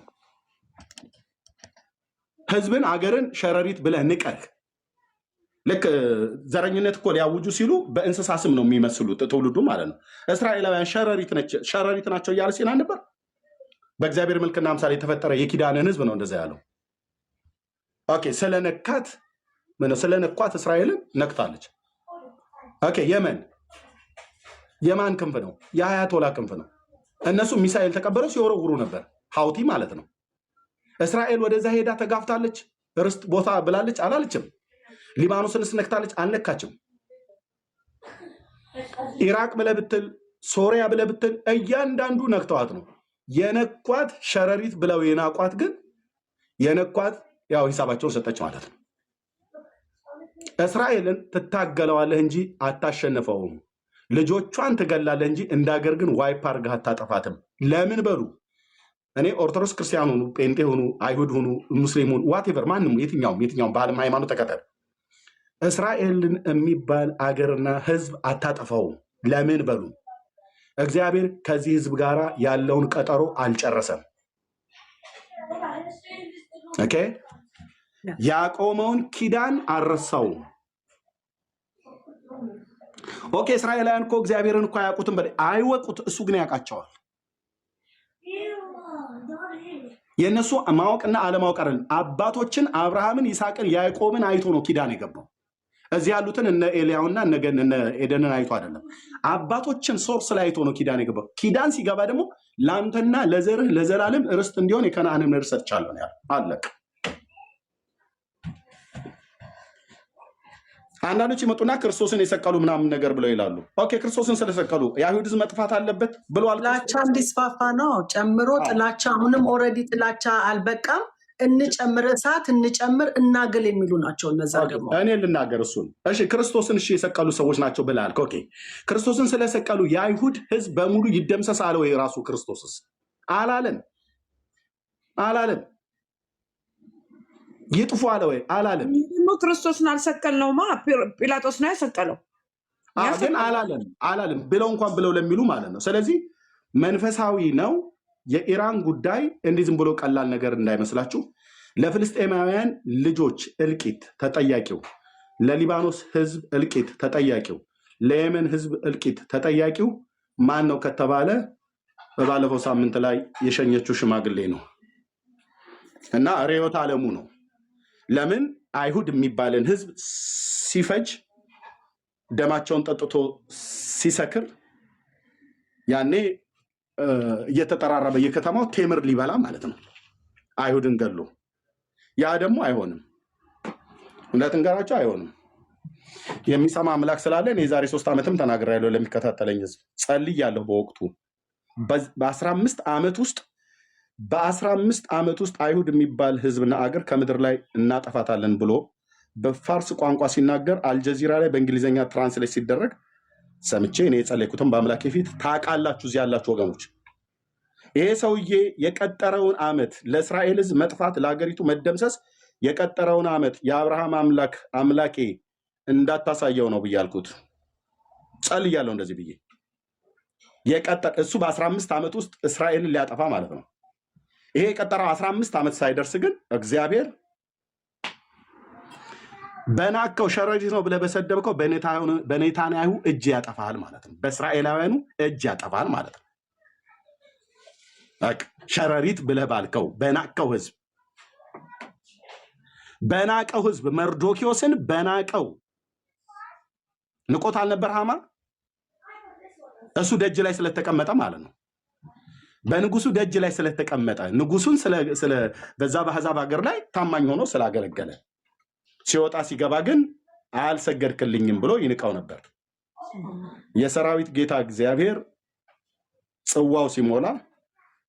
ህዝብን አገርን ሸረሪት ብለህ ንቀህ ልክ ዘረኝነት እኮ ሊያውጁ ሲሉ በእንስሳ ስም ነው የሚመስሉት ትውልዱ ማለት ነው። እስራኤላውያን ሸረሪት ናቸው እያለ ሲና ነበር። በእግዚአብሔር መልክና አምሳል የተፈጠረ የኪዳንን ህዝብ ነው እንደዛ ያለው። ኦኬ ስለነኳት እስራኤልን ነክታለች። ኦኬ የማን ክንፍ ነው? የአያቶላ ክንፍ ነው። እነሱ ሚሳኤል ተቀበለው ሲወረውሩ ነበር። ሀውቲ ማለት ነው። እስራኤል ወደዛ ሄዳ ተጋፍታለች። ርስት ቦታ ብላለች አላለችም። ሊባኖስን ነክታለች አልነካችም። ኢራቅ ብለህ ብትል ሶሪያ ብለህ ብትል እያንዳንዱ ነክተዋት ነው የነኳት። ሸረሪት ብለው የናቋት ግን የነኳት ያው ሂሳባቸውን ሰጠች ማለት ነው። እስራኤልን ትታገለዋለህ እንጂ አታሸንፈውም። ልጆቿን ትገላለህ እንጂ እንዳገር ግን ዋይፕ አድርገህ አታጠፋትም። ለምን በሉ እኔ ኦርቶዶክስ ክርስቲያን ሁኑ፣ ጴንጤ ሁኑ፣ አይሁድ ሁኑ፣ ሙስሊም ሁኑ፣ ዋቴቨር ማንም የትኛውም በዓለም ሃይማኖት ተከተል እስራኤልን የሚባል አገርና ህዝብ አታጠፋውም። ለምን በሉ እግዚአብሔር ከዚህ ህዝብ ጋር ያለውን ቀጠሮ አልጨረሰም። ኦኬ ያቆመውን ኪዳን አልረሳውም። ኦኬ እስራኤላውያን እኮ እግዚአብሔርን እኮ አያውቁትም፣ አይወቁት፣ እሱ ግን ያውቃቸዋል። የእነሱ ማወቅና አለማወቅ አይደለም። አባቶችን አብርሃምን፣ ይስሐቅን፣ ያዕቆብን አይቶ ነው ኪዳን የገባው። እዚህ ያሉትን እነ ኤልያውና እነ ኤደንን አይቶ አይደለም። አባቶችን ሶርስ ላይ አይቶ ነው ኪዳን የገባው። ኪዳን ሲገባ ደግሞ ለአንተና ለዘርህ ለዘላለም ርስት እንዲሆን የከነዓንን ምድር ሰጥቻለሁ ነው ያለው። አለቀ። አንዳንዶች ይመጡና ክርስቶስን የሰቀሉ ምናምን ነገር ብለው ይላሉ። ኦኬ ክርስቶስን ስለሰቀሉ የአይሁድ ሕዝብ መጥፋት አለበት ብሏል። ጥላቻ እንዲስፋፋ ነው ጨምሮ ጥላቻ። አሁንም ኦልሬዲ ጥላቻ አልበቃም። እንጨምር እሳት እንጨምር እናገል የሚሉ ናቸው እነዛ ደግሞ። እኔ ልናገር እሱን። እሺ ክርስቶስን እሺ የሰቀሉ ሰዎች ናቸው ብለሃል። ኦኬ ክርስቶስን ስለሰቀሉ የአይሁድ ሕዝብ በሙሉ ይደምሰስ አለ ወይ? ራሱ ክርስቶስስ አላለም። ይጥፉ አለ ወይ? አላለም። ክርስቶስን አልሰቀልነውማ፣ ጲላጦስ ነው ያሰቀለው። ግን አላለም ብለው እንኳን ብለው ለሚሉ ማለት ነው። ስለዚህ መንፈሳዊ ነው። የኢራን ጉዳይ እንዲህ ዝም ብሎ ቀላል ነገር እንዳይመስላችሁ። ለፍልስጤማውያን ልጆች እልቂት ተጠያቂው፣ ለሊባኖስ ህዝብ እልቂት ተጠያቂው፣ ለየመን ህዝብ እልቂት ተጠያቂው ማን ነው ከተባለ በባለፈው ሳምንት ላይ የሸኘችው ሽማግሌ ነው እና ርዕዮተ ዓለሙ ነው። ለምን አይሁድ የሚባልን ህዝብ ሲፈጅ ደማቸውን ጠጥቶ ሲሰክር ያኔ እየተጠራራ በየከተማው ቴምር ሊበላ ማለት ነው አይሁድን ገሎ። ያ ደግሞ አይሆንም። እውነት እንገራቸው አይሆንም። የሚሰማ አምላክ ስላለን የዛሬ 3 ዓመትም ተናግሬያለሁ። ለሚከታተለኝ ህዝብ ጸልያለሁ። በወቅቱ በ15 ዓመት ውስጥ አይሁድ የሚባል ህዝብና አገር ከምድር ላይ እናጠፋታለን ብሎ በፋርስ ቋንቋ ሲናገር አልጀዚራ ላይ በእንግሊዝኛ ትራንስሌት ሲደረግ ሰምቼ እኔ የጸለይኩትን በአምላኬ ፊት ታውቃላችሁ። እዚህ ያላችሁ ወገኖች ይሄ ሰውዬ የቀጠረውን ዓመት ለእስራኤል ህዝብ መጥፋት፣ ለሀገሪቱ መደምሰስ የቀጠረውን ዓመት የአብርሃም አምላኬ እንዳታሳየው ነው ብያልኩት። ጸልያለሁ እንደዚህ ብዬ እሱ በ15 ዓመት ውስጥ እስራኤልን ሊያጠፋ ማለት ነው። ይሄ የቀጠረው 15 ዓመት ሳይደርስ ግን እግዚአብሔር በናቀው ሸረሪት ነው ብለህ በሰደብከው በኔታንያሁ እጅ ያጠፋል ማለት ነው። በእስራኤላውያኑ እጅ ያጠፋል ማለት ነው። ሸረሪት ብለህ ባልከው በናቀው ህዝብ መርዶኪዎስን በናቀው ንቆት አልነበር ሃማ? እሱ ደጅ ላይ ስለተቀመጠ ማለት ነው። በንጉሱ ደጅ ላይ ስለተቀመጠ ንጉሱን በዛ በአሕዛብ ሀገር ላይ ታማኝ ሆኖ ስላገለገለ ሲወጣ ሲገባ ግን አልሰገድክልኝም ብሎ ይንቀው ነበር። የሰራዊት ጌታ እግዚአብሔር ጽዋው ሲሞላ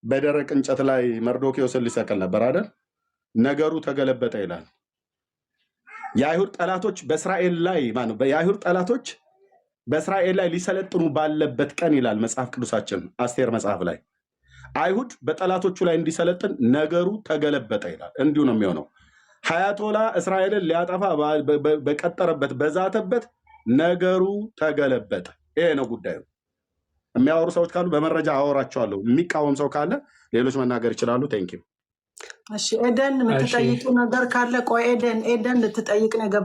በደረቅ እንጨት ላይ መርዶኪዎስን ሊሰቅል ነበር አይደል? ነገሩ ተገለበጠ ይላል። የአይሁድ ጠላቶች በእስራኤል ላይ ሊሰለጥኑ ባለበት ቀን ይላል መጽሐፍ ቅዱሳችን አስቴር መጽሐፍ ላይ አይሁድ በጠላቶቹ ላይ እንዲሰለጥን ነገሩ ተገለበጠ ይላል። እንዲሁ ነው የሚሆነው። ሀያቶላ እስራኤልን ሊያጠፋ በቀጠረበት በዛተበት ነገሩ ተገለበጠ። ይሄ ነው ጉዳዩ። የሚያወሩ ሰዎች ካሉ በመረጃ አወራቸዋለሁ። የሚቃወም ሰው ካለ ሌሎች መናገር ይችላሉ። ቴንኪው። እሺ ኤደን የምትጠይቂው ነገር ካለ ቆይ ኤደን ልትጠይቅ ነገር